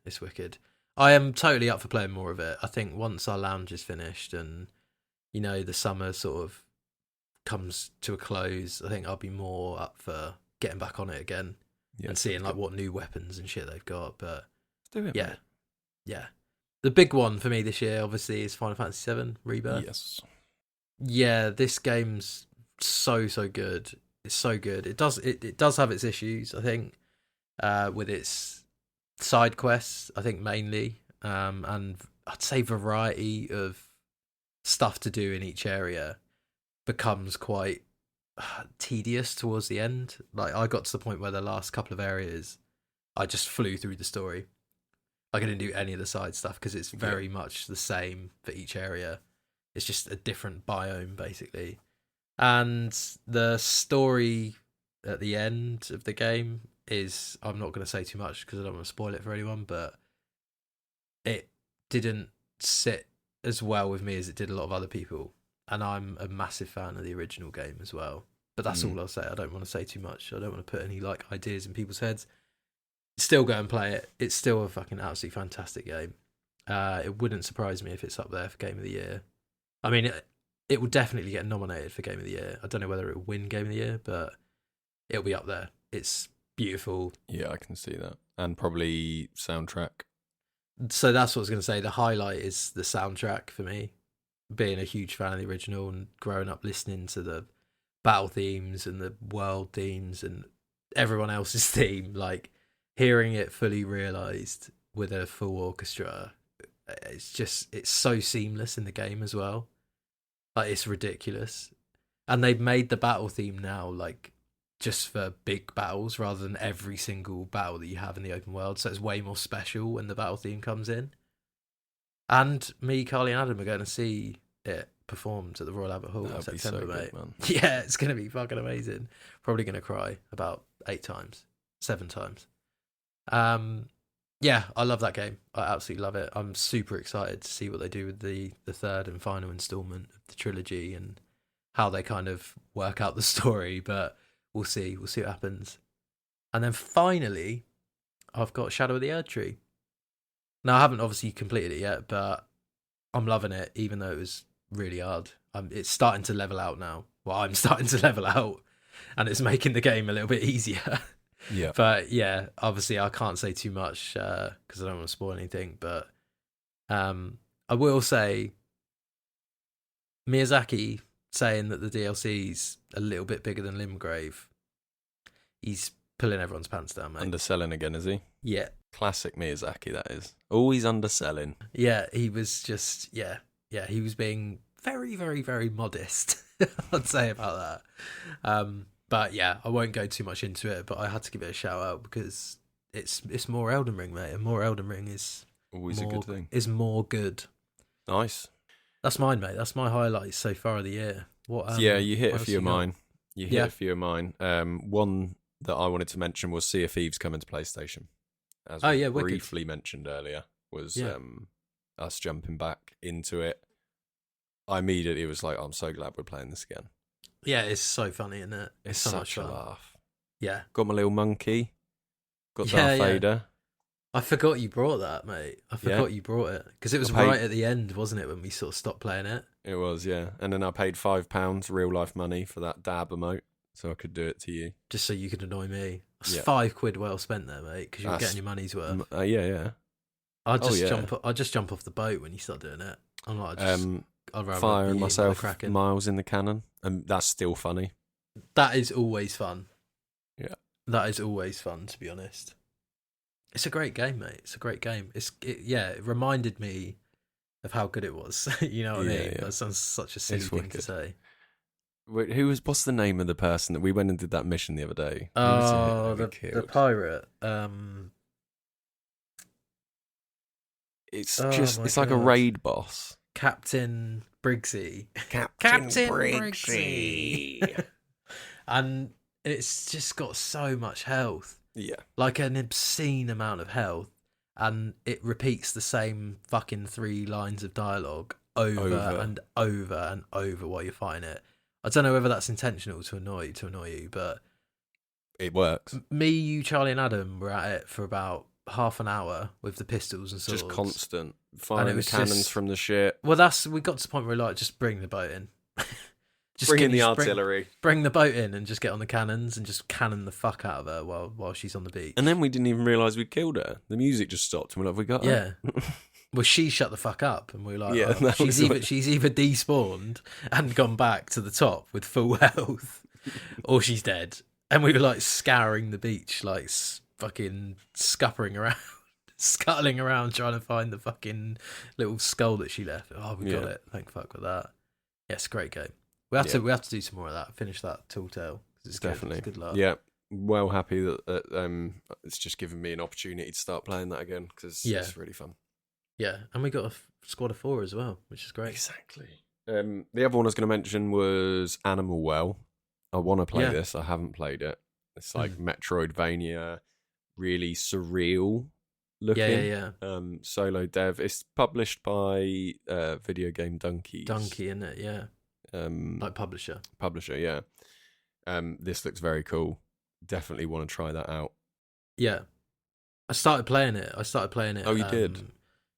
I am totally up for playing more of it. I think once our lounge is finished and, the summer sort of comes to a close, I think I'll be more up for getting back on it again and seeing like what new weapons and shit they've got. But let's do it, yeah. Yeah. The big one for me this year, obviously, is Final Fantasy VII Rebirth. Yes. Yeah, this game's so good. It's so good. It does have its issues, I think, with its side quests, I think mainly, and I'd say variety of stuff to do in each area becomes quite tedious towards the end. Like I got to the point where the last couple of areas, I just flew through the story. Like I didn't do any of the side stuff because it's very much the same for each area. It's just a different biome basically, and the story at the end of the game is, I'm not going to say too much because I don't want to spoil it for anyone, but it didn't sit as well with me as it did a lot of other people. And I'm a massive fan of the original game as well. But that's all I'll say. I don't want to say too much. I don't want to put any like ideas in people's heads. Still go and play it. It's still a fucking absolutely fantastic game. It wouldn't surprise me if it's up there for Game of the Year. I mean, it will definitely get nominated for Game of the Year. I don't know whether it will win Game of the Year, but it'll be up there. It's beautiful. Yeah, I can see that. And probably soundtrack. So that's what I was going to say. The highlight is the soundtrack for me. Being a huge fan of the original and growing up listening to the battle themes and the world themes and everyone else's theme, like hearing it fully realised with a full orchestra, it's so seamless in the game as well. Like it's ridiculous. And they've made the battle theme now like just for big battles rather than every single battle that you have in the open world. So it's way more special when the battle theme comes in. And me, Carly and Adam are going to see it performed at the Royal Albert Hall in September, so mate. good, man. Yeah, it's going to be fucking amazing. Probably going to cry about 7 times. Yeah, I love that game. I absolutely love it. I'm super excited to see what they do with the third and final installment of the trilogy and how they kind of work out the story, but we'll see. We'll see what happens. And then finally, I've got Shadow of the Erdtree. Now, I haven't obviously completed it yet, but I'm loving it, even though it was really hard. It's starting to level out now. Well, I'm starting to level out, and it's making the game a little bit easier. Yeah. But yeah, obviously I can't say too much because I don't want to spoil anything. But I will say Miyazaki saying that the DLC's a little bit bigger than Limgrave. He's pulling everyone's pants down, mate. Underselling again, is he? Yeah. Classic Miyazaki, that is. Always underselling. Yeah, he was just, yeah, he was being very, very, very modest, I'd say about that. But yeah, I won't go too much into it, but I had to give it a shout out because it's more Elden Ring, mate, and more Elden Ring is always a good thing. Is more good. Nice. That's mine, mate. That's my highlights so far of the year. What? Yeah, you hit a few of mine. Yeah. A few of mine. One that I wanted to mention was Sea of Thieves coming to PlayStation. As we briefly mentioned earlier, was us jumping back into it. I immediately was like, I'm so glad we're playing this again. Yeah, it's so funny, isn't it? It's so such much fun. a laugh. Yeah. Got my little monkey. Got Darth Vader. I forgot you brought that, mate. I forgot you brought it. Because it was right at the end, wasn't it, when we sort of stopped playing it? It was, yeah. And then I paid £5 real life money for that dab emote, so I could do it to you. Just so you could annoy me. It's Yeah. £5 well spent there, mate, because you're getting your money's worth. Yeah. I'll just jump off the boat when you start doing it. I'm like, I'd rather firing be myself cracking. miles in the cannon, and that's still funny. That is always fun. Yeah. That is always fun, to be honest. It's a great game, mate. It's a great game. It reminded me of how good it was. You know what I mean? Yeah. That sounds such a silly thing to say. Wait, what's the name of the person that we went and did that mission the other day? Oh, the pirate. It's like a raid boss. Captain Briggsy. Captain Briggsy. And it's just got so much health. Yeah. Like an obscene amount of health. And it repeats the same fucking 3 lines of dialogue over and over and over while you're fighting it. I don't know whether that's intentional to annoy you, but it works. Me, you, Charlie, and Adam were at it for about half an hour with the pistols and swords. Just constant firing the cannons from the ship. Well, we got to the point where we're like, just bring the boat in. Bring in the artillery. Bring the boat in and just get on the cannons and just cannon the fuck out of her while she's on the beach. And then we didn't even realise we'd killed her. The music just stopped and we're like, we got her. Yeah. Well, she shut the fuck up, and we were like, she's either despawned and gone back to the top with full health, or she's dead. And we were like scouring the beach, like fucking scuppering around. scuttling around trying to find the fucking little skull that she left. Oh, we got Yeah. it. Thank fuck with that. Yeah, it's a great game. We have to do some more of that. Finish that Tall Tale. It's Definitely. Good luck. Yeah. Well happy that it's just given me an opportunity to start playing that again because it's really fun. Yeah, and we got a squad of 4 as well, which is great. Exactly. The other one I was going to mention was Animal Well. I want to play this. I haven't played it. It's like Metroidvania, really surreal looking. Yeah. Solo dev. It's published by Video Game Donkeys. Donkey, isn't it? Yeah. Like publisher. Publisher, yeah. This looks very cool. Definitely want to try that out. Yeah. I started playing it. Oh, you did?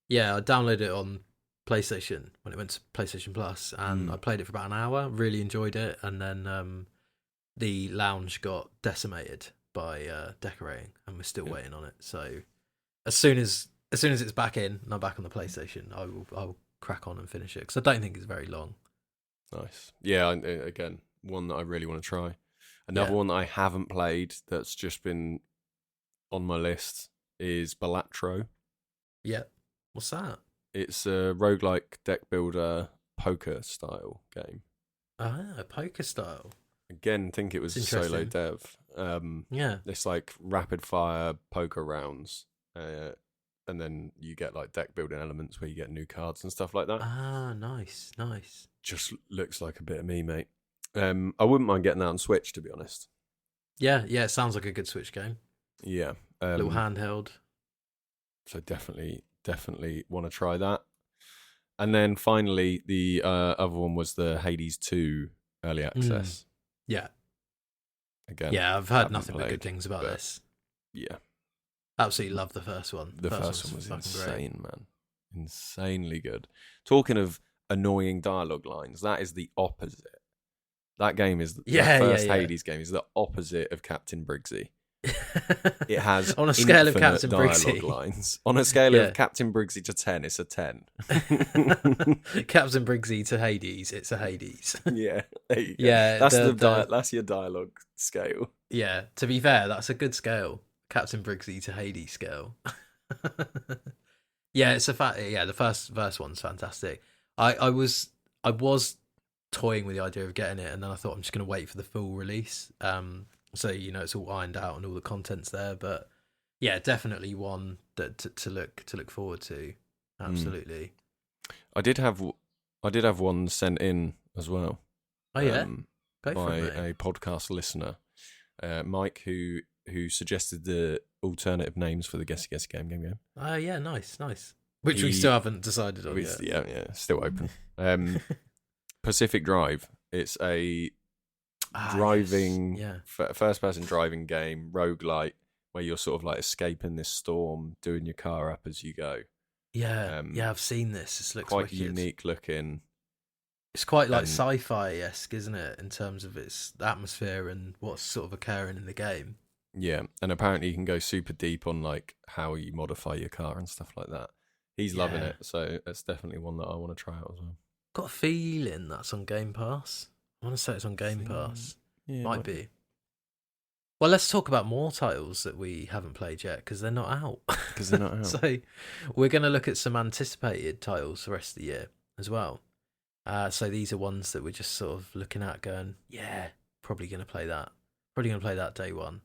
Yeah, I downloaded it on PlayStation when it went to PlayStation Plus, and I played it for about an hour. Really enjoyed it, and then the lounge got decimated by decorating, and we're still waiting on it. So as soon as it's back in, and I'm back on the PlayStation, I will crack on and finish it because I don't think it's very long. Nice. Yeah. Again, one that I really want to try. Another one that I haven't played that's just been on my list is Balatro. Yeah. What's that? It's a roguelike deck builder poker style game. Ah, poker style. Again, think it was solo dev. Yeah. It's like rapid fire poker rounds. And then you get like deck building elements where you get new cards and stuff like that. Ah, nice. Just looks like a bit of me, mate. I wouldn't mind getting that on Switch, to be honest. Yeah, it sounds like a good Switch game. Yeah. Little handheld. So definitely want to try that. And then finally, the other one was the Hades 2 early access. Yeah. Again. Yeah, I've heard nothing but good things about this. Yeah. Absolutely love the first one. The first one was insane, man. Insanely good. Talking of annoying dialogue lines, that is the opposite. That game is the first Hades game is the opposite of Captain Briggsy. It has on a scale of Captain dialogue Briggsy lines. On a scale of Captain Briggsy to 10, it's a 10. Captain Briggsy to Hades, it's a Hades. Yeah, there you go. Yeah, that's your dialogue scale. Yeah, to be fair, that's a good scale. Captain Briggsy to Hades scale. Yeah, it's a fact. Yeah, the first one's fantastic. I was toying with the idea of getting it, and then I thought I'm just going to wait for the full release. So it's all ironed out and all the content's there. But yeah, definitely one that to look forward to. Absolutely. I did have one sent in as well. Oh yeah, by a podcast listener, Mike, who suggested the alternative names for the Guessy Guessy game. Oh yeah, nice. Which we still haven't decided on yet. Yeah, still open. Pacific Drive. It's a driving, first-person driving game, roguelite, where you're sort of like escaping this storm, doing your car up as you go. Yeah, I've seen this. This looks quite wicked. Unique looking. It's quite like sci-fi-esque, isn't it, in terms of its atmosphere and what's sort of occurring in the game. Yeah, and apparently you can go super deep on like how you modify your car and stuff like that. He's loving it, so it's definitely one that I want to try out as well. Got a feeling that's on Game Pass. I want to say it's on Game Pass. Yeah, might be. Well, let's talk about more titles that we haven't played yet because they're not out. So we're going to look at some anticipated titles for the rest of the year as well. So these are ones that we're just sort of looking at going, yeah, probably going to play that. Probably going to play that day one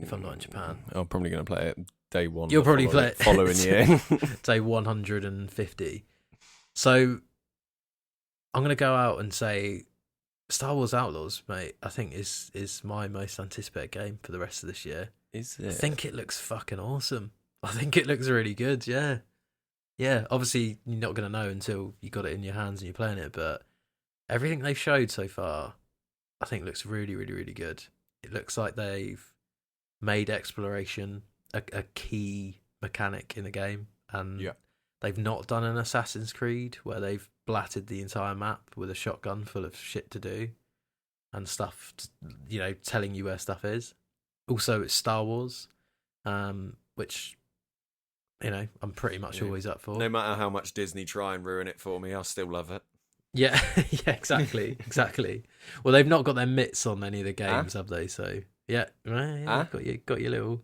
if I'm not in Japan. I'm probably going to play it day one. You'll probably play it following year. Day 150. So I'm going to go out and say Star Wars Outlaws, mate, I think is my most anticipated game for the rest of this year. Is it? I think it looks fucking awesome. I think it looks really good, yeah. Yeah, obviously you're not going to know until you got it in your hands and you're playing it, but everything they've showed so far, I think looks really, really, really good. It looks like they've made exploration a key mechanic in the game, and they've not done an Assassin's Creed where they've blatted the entire map with a shotgun full of shit to do and stuff, telling you where stuff is. Also, it's Star Wars, which, I'm pretty much always up for. No matter how much Disney try and ruin it for me, I'll still love it. Yeah, yeah, exactly. Well, they've not got their mitts on any of the games, have they? So, got your little...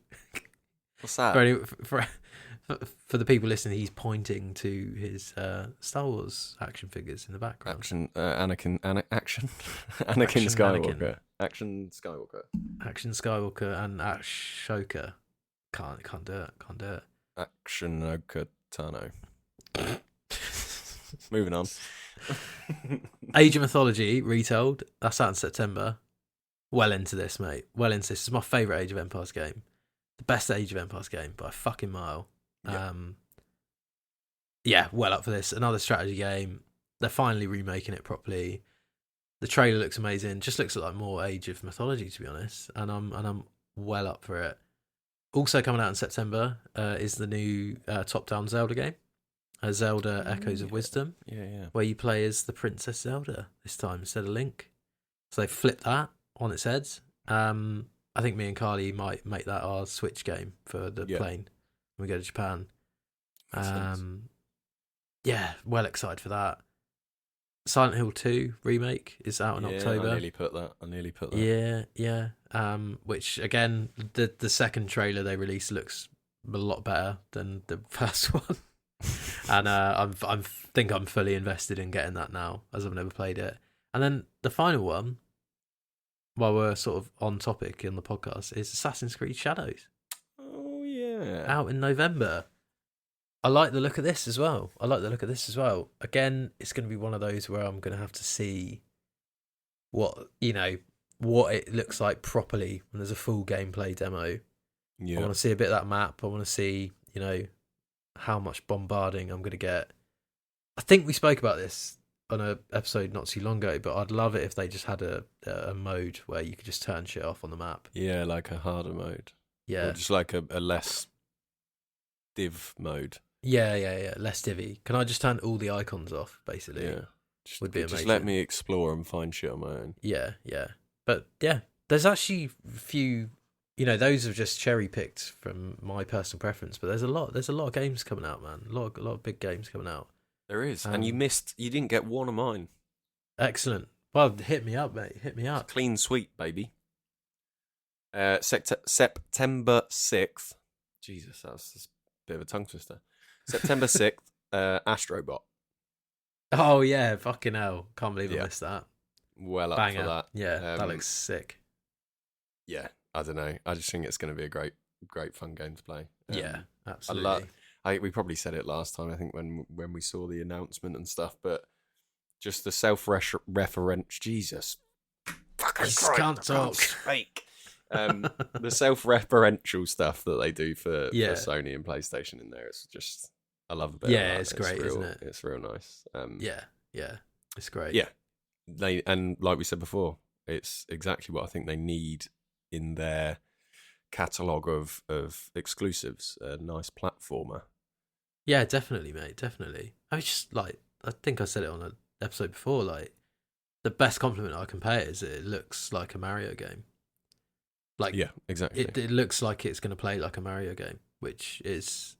What's that? For the people listening, he's pointing to his Star Wars action figures in the background. Action Action Skywalker. Action Skywalker. Action Skywalker and Ashoka. Can't do it. Action Okatano. Moving on. Age of Mythology retold. That's out in September. Well into this, mate. Well into this. This is my favourite Age of Empires game. The best Age of Empires game by a fucking mile. Yeah, well up for this. Another strategy game. They're finally remaking it properly. The trailer looks amazing. Just looks like more Age of Mythology, to be honest. And I'm well up for it. Also coming out in September is the new top-down Zelda game. Zelda Echoes of Wisdom. Yeah. Where you play as the Princess Zelda this time instead of Link. So they flipped that on its head. I think me and Carly might make that our Switch game for the plane when we go to Japan. Yeah, well excited for that. Silent Hill 2 remake is out in October. I nearly put that. Yeah. Which again, the second trailer they released looks a lot better than the first one. And I think I'm fully invested in getting that now, as I've never played it. And then the final one, while we're sort of on topic in the podcast, is Assassin's Creed Shadows. Oh yeah, out in November. I like the look of this as well. Again, it's going to be one of those where I'm going to have to see what it looks like properly when there's a full gameplay demo. Yeah. I want to see a bit of that map. I want to see, how much bombarding I'm going to get. I think we spoke about this on an episode not too long ago, but I'd love it if they just had a mode where you could just turn shit off on the map. Yeah, like a harder mode. Yeah. Or just like a less div mode. Yeah. Less divvy. Can I just turn all the icons off, basically? Yeah. Would be amazing. Just let me explore and find shit on my own. Yeah. But yeah, there's actually a few, those have just cherry picked from my personal preference, but there's a lot of games coming out, man. A lot of big games coming out. There is. And you didn't get one of mine. Excellent. Well, hit me up, mate. Hit me up. Clean sweep, baby. September 6th. Jesus, that was just a bit of a tongue twister. September 6th, Astrobot. Oh, yeah, fucking hell. Can't believe I missed that. Well up Banger. for that. Yeah, that looks sick. Yeah, I don't know. I just think it's going to be a great fun game to play. Yeah, absolutely. We probably said it last time, I think, when we saw the announcement and stuff, but just the self-referential... Jesus. Fucking can't talk. The self-referential stuff that they do for Sony and PlayStation in there, it's just... I love a bit of that. It's great, isn't it? It's real nice. Yeah. It's great. Yeah. And like we said before, it's exactly what I think they need in their catalogue of exclusives. A nice platformer. Yeah, definitely, mate. Definitely. I think I said it on an episode before, the best compliment I can pay is it looks like a Mario game. Yeah, exactly. It looks like it's going to play like a Mario game, which is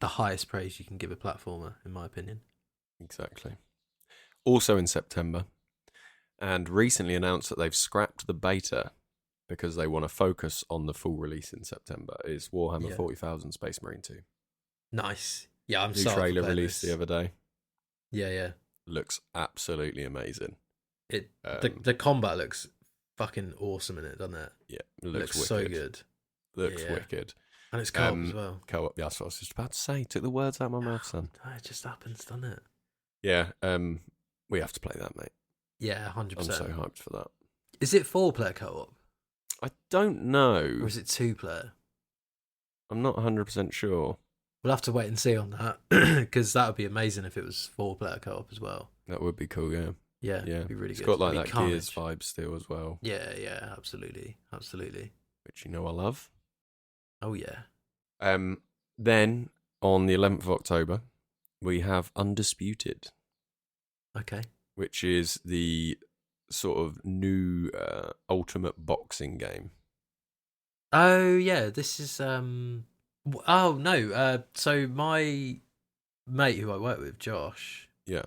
the highest praise you can give a platformer, in my opinion. Exactly. Also in September, and recently announced that they've scrapped the beta because they want to focus on the full release in September, is Warhammer 40,000 Space Marine 2. Nice. Yeah, I'm New trailer released the other day. Yeah. Looks absolutely amazing. The combat looks fucking awesome in it, doesn't it? Yeah, it looks so good. Looks wicked. And it's co-op as well. Co-op, yeah, that's what I was just about to say. Took the words out of my mouth, son. It just happens, doesn't it? Yeah, we have to play that, mate. Yeah, 100%. I'm so hyped for that. Is it 4-player co-op? I don't know. Or is it 2-player? I'm not 100% sure. We'll have to wait and see on that, because that would be amazing if it was 4-player co-op as well. That would be cool, yeah. Yeah, it'd be really good. It's got like that Carnage. Gears vibe still as well. Yeah, absolutely. Which I love. Oh, yeah. Then, on the 11th of October, we have Undisputed. Okay. Which is the sort of new ultimate boxing game. Oh, yeah, this is... Oh, no, so my mate who I work with, Josh... Yeah.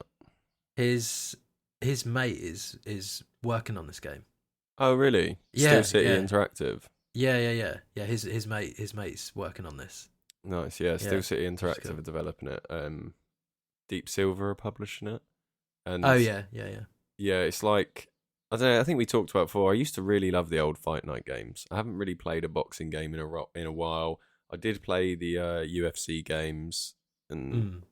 His mate is working on this game. Oh, really? Yeah, Steel City Interactive. Yeah. His mate's working on this. Nice, yeah. Steel Yeah, City which is Interactive good. are developing it. Deep Silver are publishing it, and Oh yeah. yeah, it's like I don't know. I think we talked about before. I used to really love the old Fight Night games. I haven't really played a boxing game in a while. I did play the UFC games and Mm.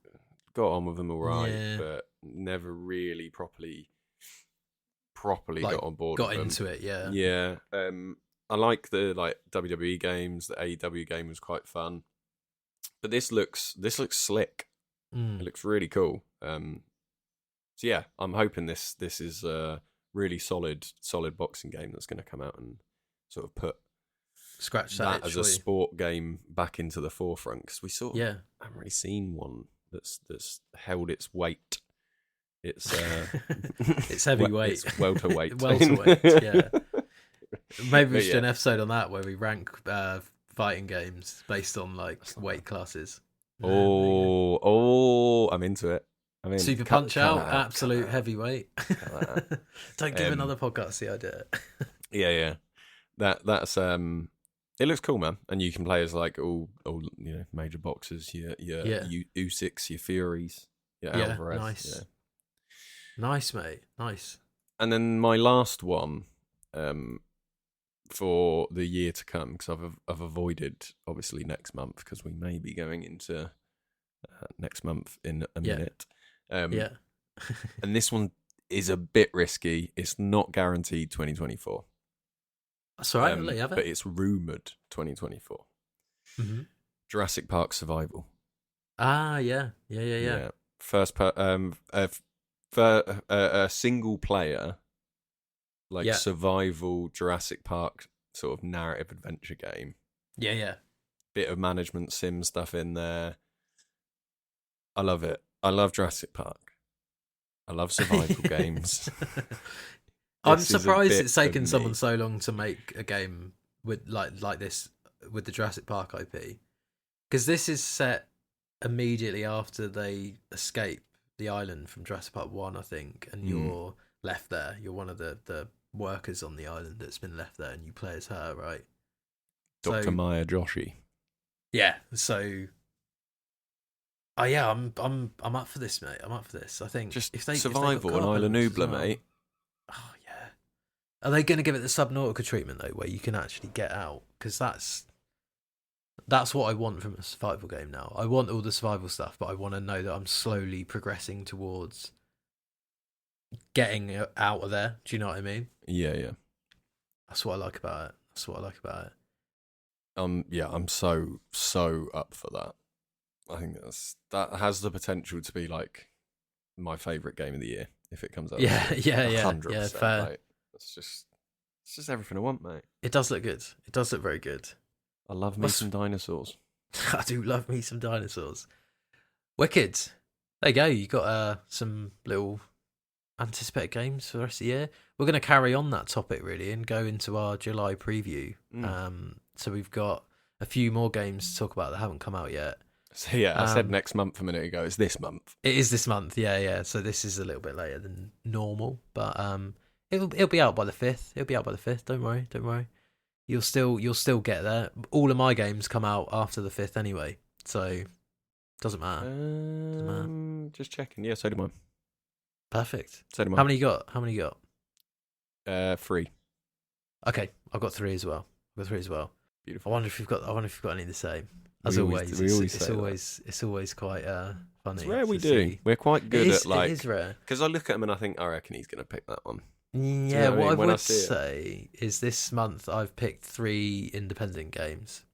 got on with them all right, Yeah. but never really properly Like got on board with got them. into it. Yeah. Yeah, I like the WWE games. The AEW game was quite fun, but this looks slick. It Mm. looks really cool. So yeah, I'm hoping this is a really solid boxing game that's going to come out and sort of put Scratch that that itch as for a you. sport game back into the forefront because we sort of Yeah. haven't really seen one that's held its weight. It's It's heavyweight. It's welterweight. Welterweight, yeah. Maybe we But should do yeah. an episode on that where we rank fighting games based on like That's not weight classes. Yeah, there you go. Oh, I'm into it. I mean, Super cut- Punch cut Out, that out, absolute cut that out. heavyweight. that Don't give Um, another podcast the idea. Yeah. That's it looks cool, man. And you can play as like all major boxers, your Yeah. Usyks, your Furies, your Yeah, Alvarez. nice. Yeah. Nice, mate. Nice. And then my last one, for the year to come, because I've avoided obviously next month because we may be going into next month in a Yeah. minute. Yeah. And this one is a bit risky. It's not guaranteed 2024. That's all right. I'll let you have But it. it's rumored 2024. Mm-hmm. Jurassic Park Survival. Ah, yeah. First a single player like Yeah. survival Jurassic Park sort of narrative adventure game. Yeah. Bit of management sim stuff in there. I love it. I love Jurassic Park. I love survival games. I'm This is a surprised bit it's taken of someone me. so long to make a game with like this with the Jurassic Park IP, because this is set immediately after they escape the island from Jurassic Park 1, I think, and you're left there. You're one of the workers on the island that's been left there, and you play as her, right? Dr. So Maya Joshi. yeah, so oh yeah, I'm up for this, mate. I'm up for this. I think Just if they survival got on Isla co-op elements as Nubla, well- mate. Oh yeah. Are they going to give it the Subnautica treatment though, where you can actually get out? Because that's what I want from a survival game now. I want all the survival stuff, but I want to know that I'm slowly progressing towards getting out of there. Do you know what I mean? Yeah. That's what I like about it. That's what I like about it. Yeah, I'm so up for that. I think that has the potential to be like my favourite game of the year if it comes out. Yeah, this year. yeah. 100%, Fair. Like, it's just everything I want, mate. It does look good. It does look very good. I love me What's- some dinosaurs. I do love me some dinosaurs. Wicked. There you go. You got some little anticipated games for the rest of the year. We're going to carry on that topic really and go into our July preview. So we've got a few more games to talk about that haven't come out yet. So yeah, I said Um, next month a minute ago. It's this month. It is this month, yeah. So this is a little bit later than normal, but it'll be out by the 5th. It'll be out by the 5th. Don't worry. You'll still get there. All of my games come out after the 5th anyway, so doesn't matter. Just checking. Yeah, so do mine. Perfect. So do mine. How many you got? 3. Okay, I've got 3 as well. I Beautiful. wonder if you've got any the same. As We always, we always it's say that. it's always quite funny. It's rare we to do. see. We're quite good It at like it is rare. because I look at him and I think I reckon he's gonna pick that one. Yeah, know what I what I mean? When I would see it. say is this month I've picked 3 independent games.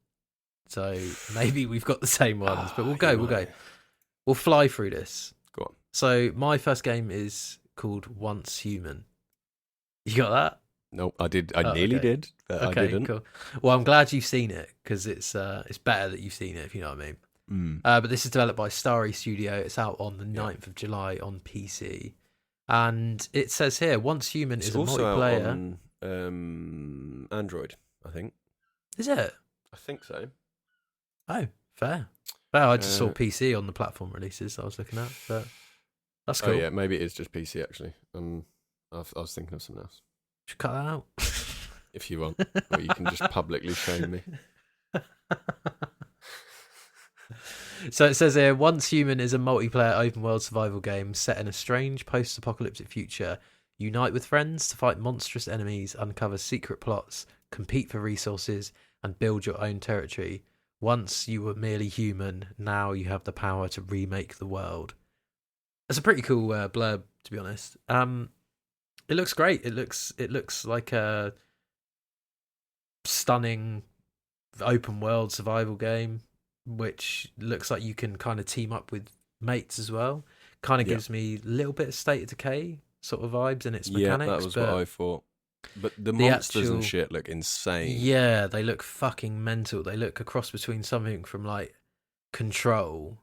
So maybe we've got the same ones, but we'll go. We'll fly through this. Go on. So my first game is called Once Human. You got that? Nope, I did. I Oh, nearly okay. did, but I Okay, didn't. cool. Well, I'm glad you've seen it because it's better that you've seen it, if you know what I mean. But this is developed by Starry Studio. It's out on the 9th of July on PC. And it says here, Once Human It's is a also out multiplayer. on Android, I think. Is it? I think so. Oh, fair. Well, I just saw Uh, PC on the platform releases I was looking at, but that's cool. Oh yeah, maybe it is just PC actually. I was thinking of something else. Should cut that out. If you want, or you can just publicly shame me. So it says here, Once Human is a multiplayer open world survival game set in a strange post-apocalyptic future. Unite with friends to fight monstrous enemies, uncover secret plots, compete for resources, and build your own territory. Once you were merely human, now you have the power to remake the world. It's a pretty cool blurb, to be honest. It looks great. It looks like a stunning open world survival game, which looks like you can kind of team up with mates as well. Kind of gives me a little bit of State of Decay sort of vibes in its mechanics. Yeah, that was what I thought. But the monsters and shit look insane. Yeah, they look fucking mental. They look a cross between something from like Control,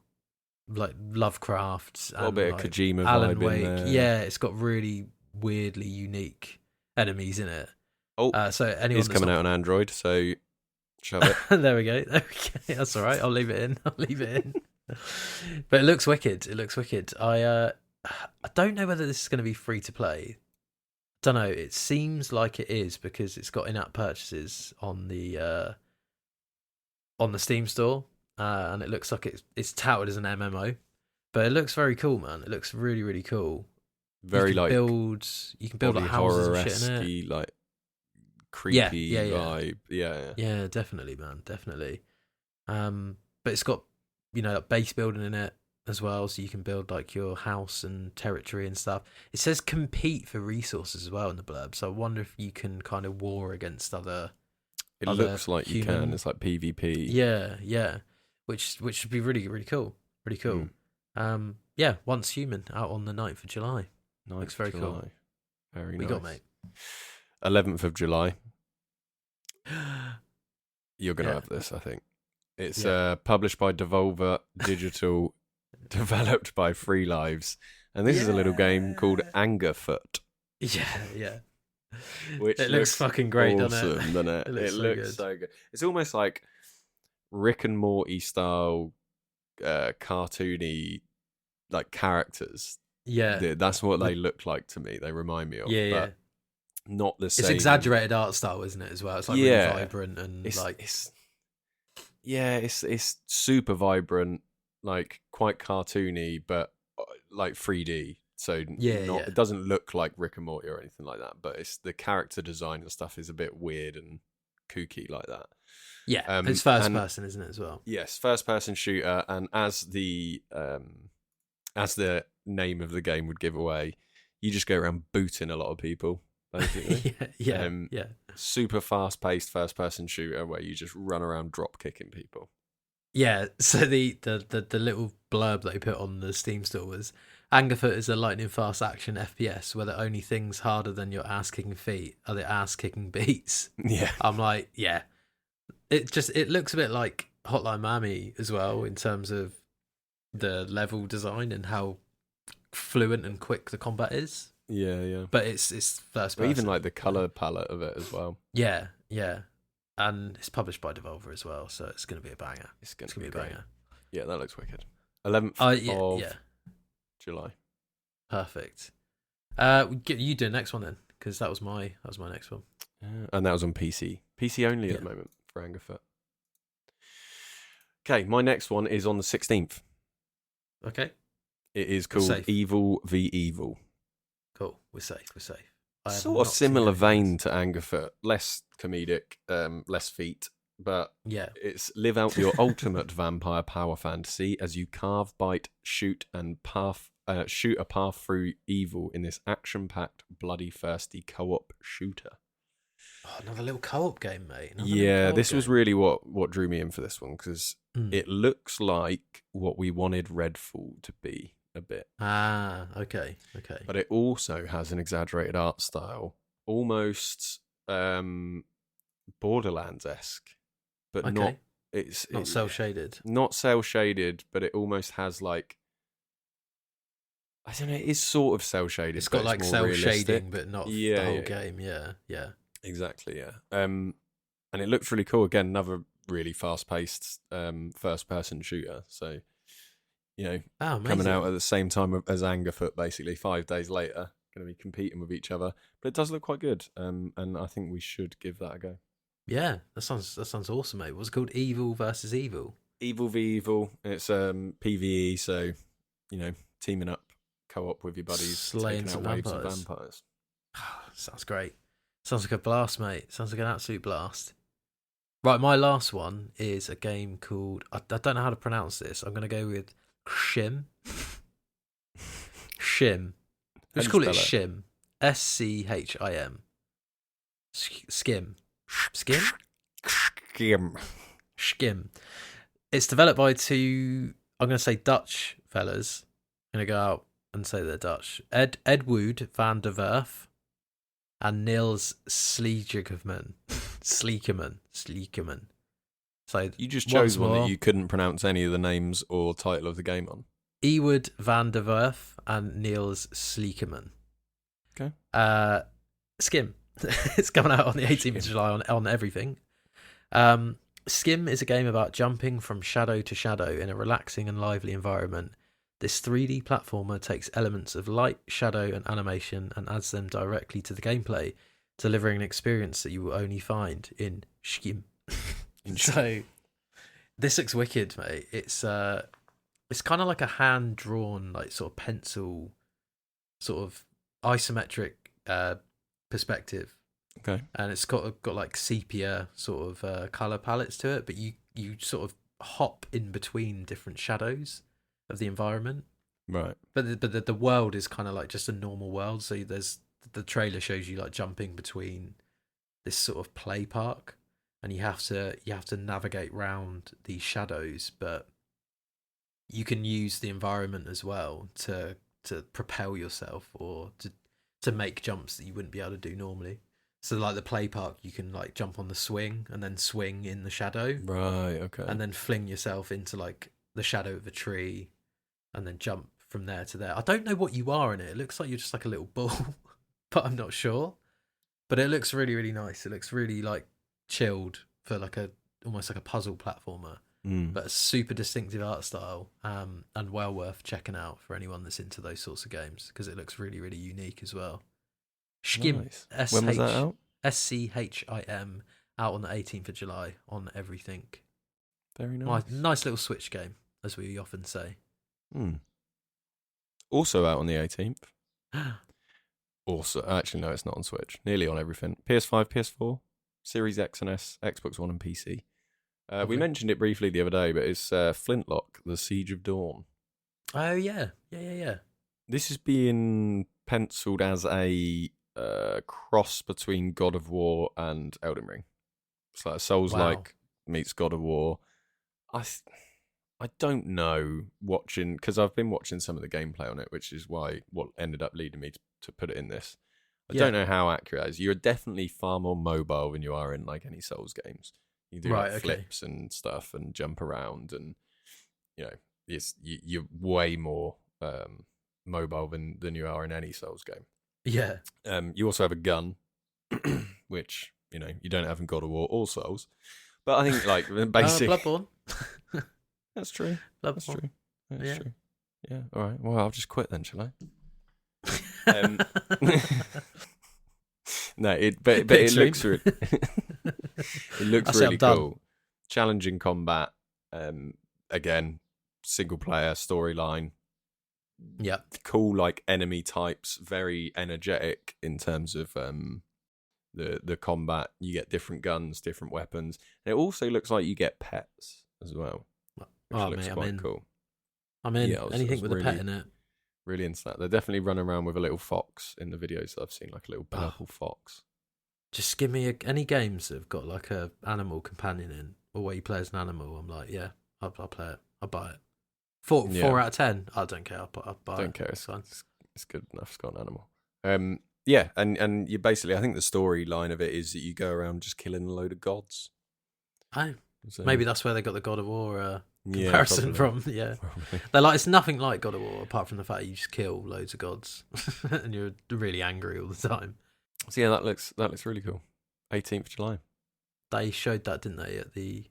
like Lovecraft, A little bit of Kojima Alan vibe Wake. in there. Yeah, it's got really weirdly unique enemies in it. So anyone It's coming out on Android, so shove it. There we go. That's all right. I'll leave it in. But it looks wicked. I don't know whether this is going to be free to play. Don't know. It seems like it is because it's got in-app purchases on the Steam store, and it looks like it's touted as an MMO. But it looks very cool, man. It looks really, really cool. Very like you can build like houses and shit in it. Like creepy yeah. vibe. Yeah, definitely, man, definitely. But it's got like base building in it as well, so you can build like your house and territory and stuff. It says compete for resources as well in the blurb, so I wonder if you can kind of war against other. It looks like you can. It's like PvP. Yeah, which would be really, really cool. Really cool. Once Human out on the 9th of July. Looks very cool. Very nice. We got, mate. 11th of July. You're going to have this, I think. It's published by Devolver Digital, developed by Free Lives. And this is a little game called Angerfoot. Yeah. Which it looks fucking great, awesome, doesn't it? It looks so good. It's almost like Rick and Morty style cartoony like characters. Yeah. That's what they look like to me. They remind me of. Yeah. Not the same. It's exaggerated art style, isn't it, as well? It's like really vibrant and it's super vibrant, like quite cartoony, but like 3D. So it doesn't look like Rick and Morty or anything like that, but it's the character design and stuff is a bit weird and kooky like that. Yeah, it's first person, isn't it, as well? Yes, first person shooter, and as the name of the game would give away, you just go around booting a lot of people, basically. yeah. Super fast paced first person shooter where you just run around drop kicking people. Yeah, so the little blurb that he put on the Steam store was Angerfoot is a lightning fast action FPS where the only things harder than your ass kicking feet are the ass kicking beats. Yeah. I'm like, yeah. It looks a bit like Hotline Miami as well in terms of the level design and how fluent and quick the combat is. Yeah. But it's first person. Even like the color palette of it as well. Yeah. And it's published by Devolver as well, so it's going to be a banger. It's going to be a banger. Yeah, that looks wicked. 11th of July. Perfect. You do the next one then, because that was my next one. And that was on PC. PC only at the moment for Angerfoot. Okay, my next one is on the 16th. Okay. It is called Evil v Evil. Cool. We're safe. Sort of similar vein to Angerfoot. Less comedic, less feet. But it's live out your ultimate vampire power fantasy as you carve, bite, shoot a path through evil in this action-packed, bloody, thirsty co-op shooter. Oh, another little co-op game, mate. This was really what drew me in for this one, because it looks like what we wanted Redfall to be a bit. Okay. But it also has an exaggerated art style, almost Borderlands-esque, but not. It's not cell shaded. Not cell shaded, but it almost has like. I don't know. It is sort of cell shaded. It's got like cell shading, but not the whole game. Yeah. Exactly. Yeah. And it looks really cool. Again, another really fast-paced first-person shooter. So, coming out at the same time as Angerfoot, basically 5 days later, going to be competing with each other. But it does look quite good, and I think we should give that a go. Yeah, that sounds awesome, mate. What's it called? Evil versus Evil. Evil v Evil. It's PvE, so teaming up co-op with your buddies, Slaying taking out some waves of vampires. vampires. Sounds great. Sounds like a blast, mate. Sounds like an absolute blast. Right, my last one is a game called... I don't know how to pronounce this. I'm going to go with Shim. Shim. Let's call it Shim. SCHIM. Skim. Skim? Skim. It's developed by two, I'm going to say Dutch fellas. I'm going to go out and say they're Dutch. Ed Wood van der Werf and Niels Sleekerman. So you just chose one more, that you couldn't pronounce any of the names or title of the game on. Ewood van der Werf and Niels Sleekerman. Okay. Skim. It's coming out on the 18th of July on everything. Skim is a game about jumping from shadow to shadow in a relaxing and lively environment. This 3D platformer takes elements of light, shadow, and animation and adds them directly to the gameplay, delivering an experience that you will only find in Skim. So, this looks wicked, mate. It's kind of like a hand-drawn, like sort of pencil, sort of isometric perspective. Okay. And it's got like sepia sort of color palettes to it, but you sort of hop in between different shadows of the environment. Right. But the world is kind of like just a normal world. So the trailer shows you like jumping between this sort of play park, and you have to navigate round these shadows, but you can use the environment as well to propel yourself or to make jumps that you wouldn't be able to do normally. So like the play park, you can like jump on the swing and then swing in the shadow. Right, okay. And then fling yourself into like the shadow of a tree and then jump from there to there. I don't know what you are in it. It looks like you're just like a little ball, but I'm not sure. But it looks really, really nice. It looks really like chilled for like almost like a puzzle platformer. But a super distinctive art style, and well worth checking out for anyone that's into those sorts of games because it looks really, really unique as well. Skim, nice. When was that out? SCHIM, out on the 18th of July on everything. Very nice. Nice little Switch game, as we often say. Also out on the 18th. Also, actually, no, it's not on Switch. Nearly on everything. PS5, PS4, Series X and S, Xbox One and PC. Okay. We mentioned it briefly the other day, but it's Flintlock, The Siege of Dawn. Oh, yeah. Yeah. This is being penciled as a cross between God of War and Elden Ring. It's like Souls-like meets God of War. I don't know because I've been watching some of the gameplay on it, which is what ended up leading me to put it in this. I don't know how accurate it is. You're definitely far more mobile than you are in like any Souls games. You do flips and stuff and jump around, and you're way more mobile than you are in any Souls game. Yeah. You also have a gun, which you don't have in God of War or Souls. But I think like basic Bloodborne. That's true. That's true. Yeah. True. Yeah. All right. Well, I'll just quit then, shall I? No, but it looks it looks really cool. Challenging combat. Again, single player storyline. Yeah. Cool, like enemy types. Very energetic in terms of the combat. You get different guns, different weapons. And it also looks like you get pets as well. Which looks quite cool. I'm in. Anything with a pet in it. Really into that. They're definitely running around with a little fox in the videos that I've seen, like a little purple fox. Just give me any games that have got like a animal companion in, or where you play as an animal. I'm like, yeah, I'll play it. I'll buy it. 4 out of 10. I don't care. I'll buy it. Don't care. It's good enough. It's got an animal. Yeah, and you basically, I think the storyline of it is that you go around just killing a load of gods. Oh, so, maybe that's where they got the God of War comparison from. Yeah, they're like, it's nothing like God of War apart from the fact you just kill loads of gods and you're really angry all the time. So yeah, that looks really cool. 18th July. They showed that, didn't they, at the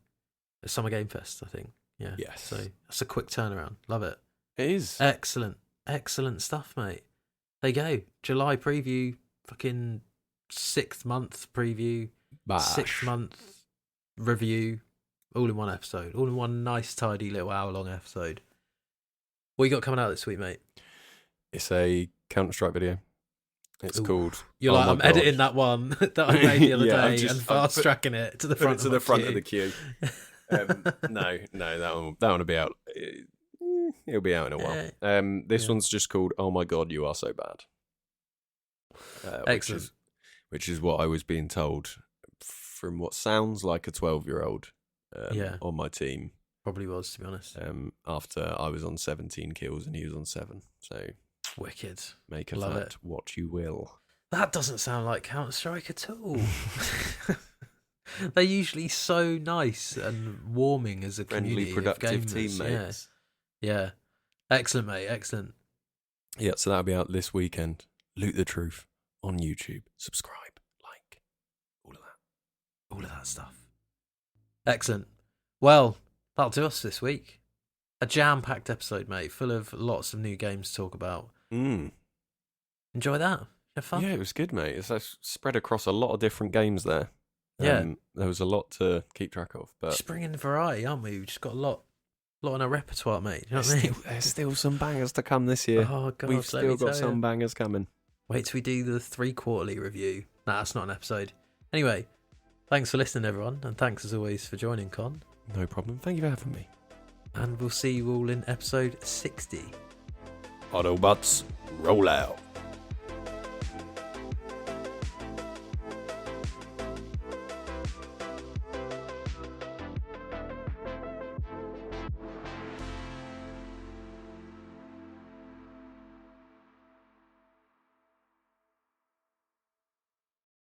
Summer Game Fest, I think. Yeah. Yes. So that's a quick turnaround. Love it. It is. Excellent stuff, mate. There you go. July preview, fucking 6th month preview, Bash. 6th month review all in one episode, all in one nice, tidy little hour-long episode. What you got coming out this week, mate? It's a Counter-Strike video. It's called. You're Oh like, My I'm God. editing that one that I made the other Yeah, day and fast tracking it to the front. to the front of the queue. No, that one will be out. It'll be out in a while. This one's just called "Oh My God, You Are So Bad." Excellent. Which is what I was being told from what sounds like a 12-year-old on my team. Probably was, to be honest. After I was on 17 kills and he was on 7. So wicked. Make of that what you will. That doesn't sound like Counter-Strike at all. They're usually so nice and warming as a community. Friendly, productive of gamers. teammates. Yeah. Excellent, mate. Excellent. Yeah, so that'll be out this weekend. Loot the Truth on YouTube. Subscribe, like, all of that. All of that stuff. Excellent. Well, that'll do us this week. A jam-packed episode, mate, full of lots of new games to talk about. Enjoy that. Have fun. Yeah, it was good, mate. It's spread across a lot of different games there. Yeah. There was a lot to keep track of. But just bringing variety, aren't we? We've just got a lot in our repertoire, mate. You know what I mean? There's still some bangers to come this year. Oh, God, We've still got some bangers coming. Wait till we do the 3-quarterly review. Nah, that's not an episode. Anyway, thanks for listening, everyone. And thanks, as always, for joining, Con. No problem. Thank you for having me. And we'll see you all in episode 60. Autobots, roll out.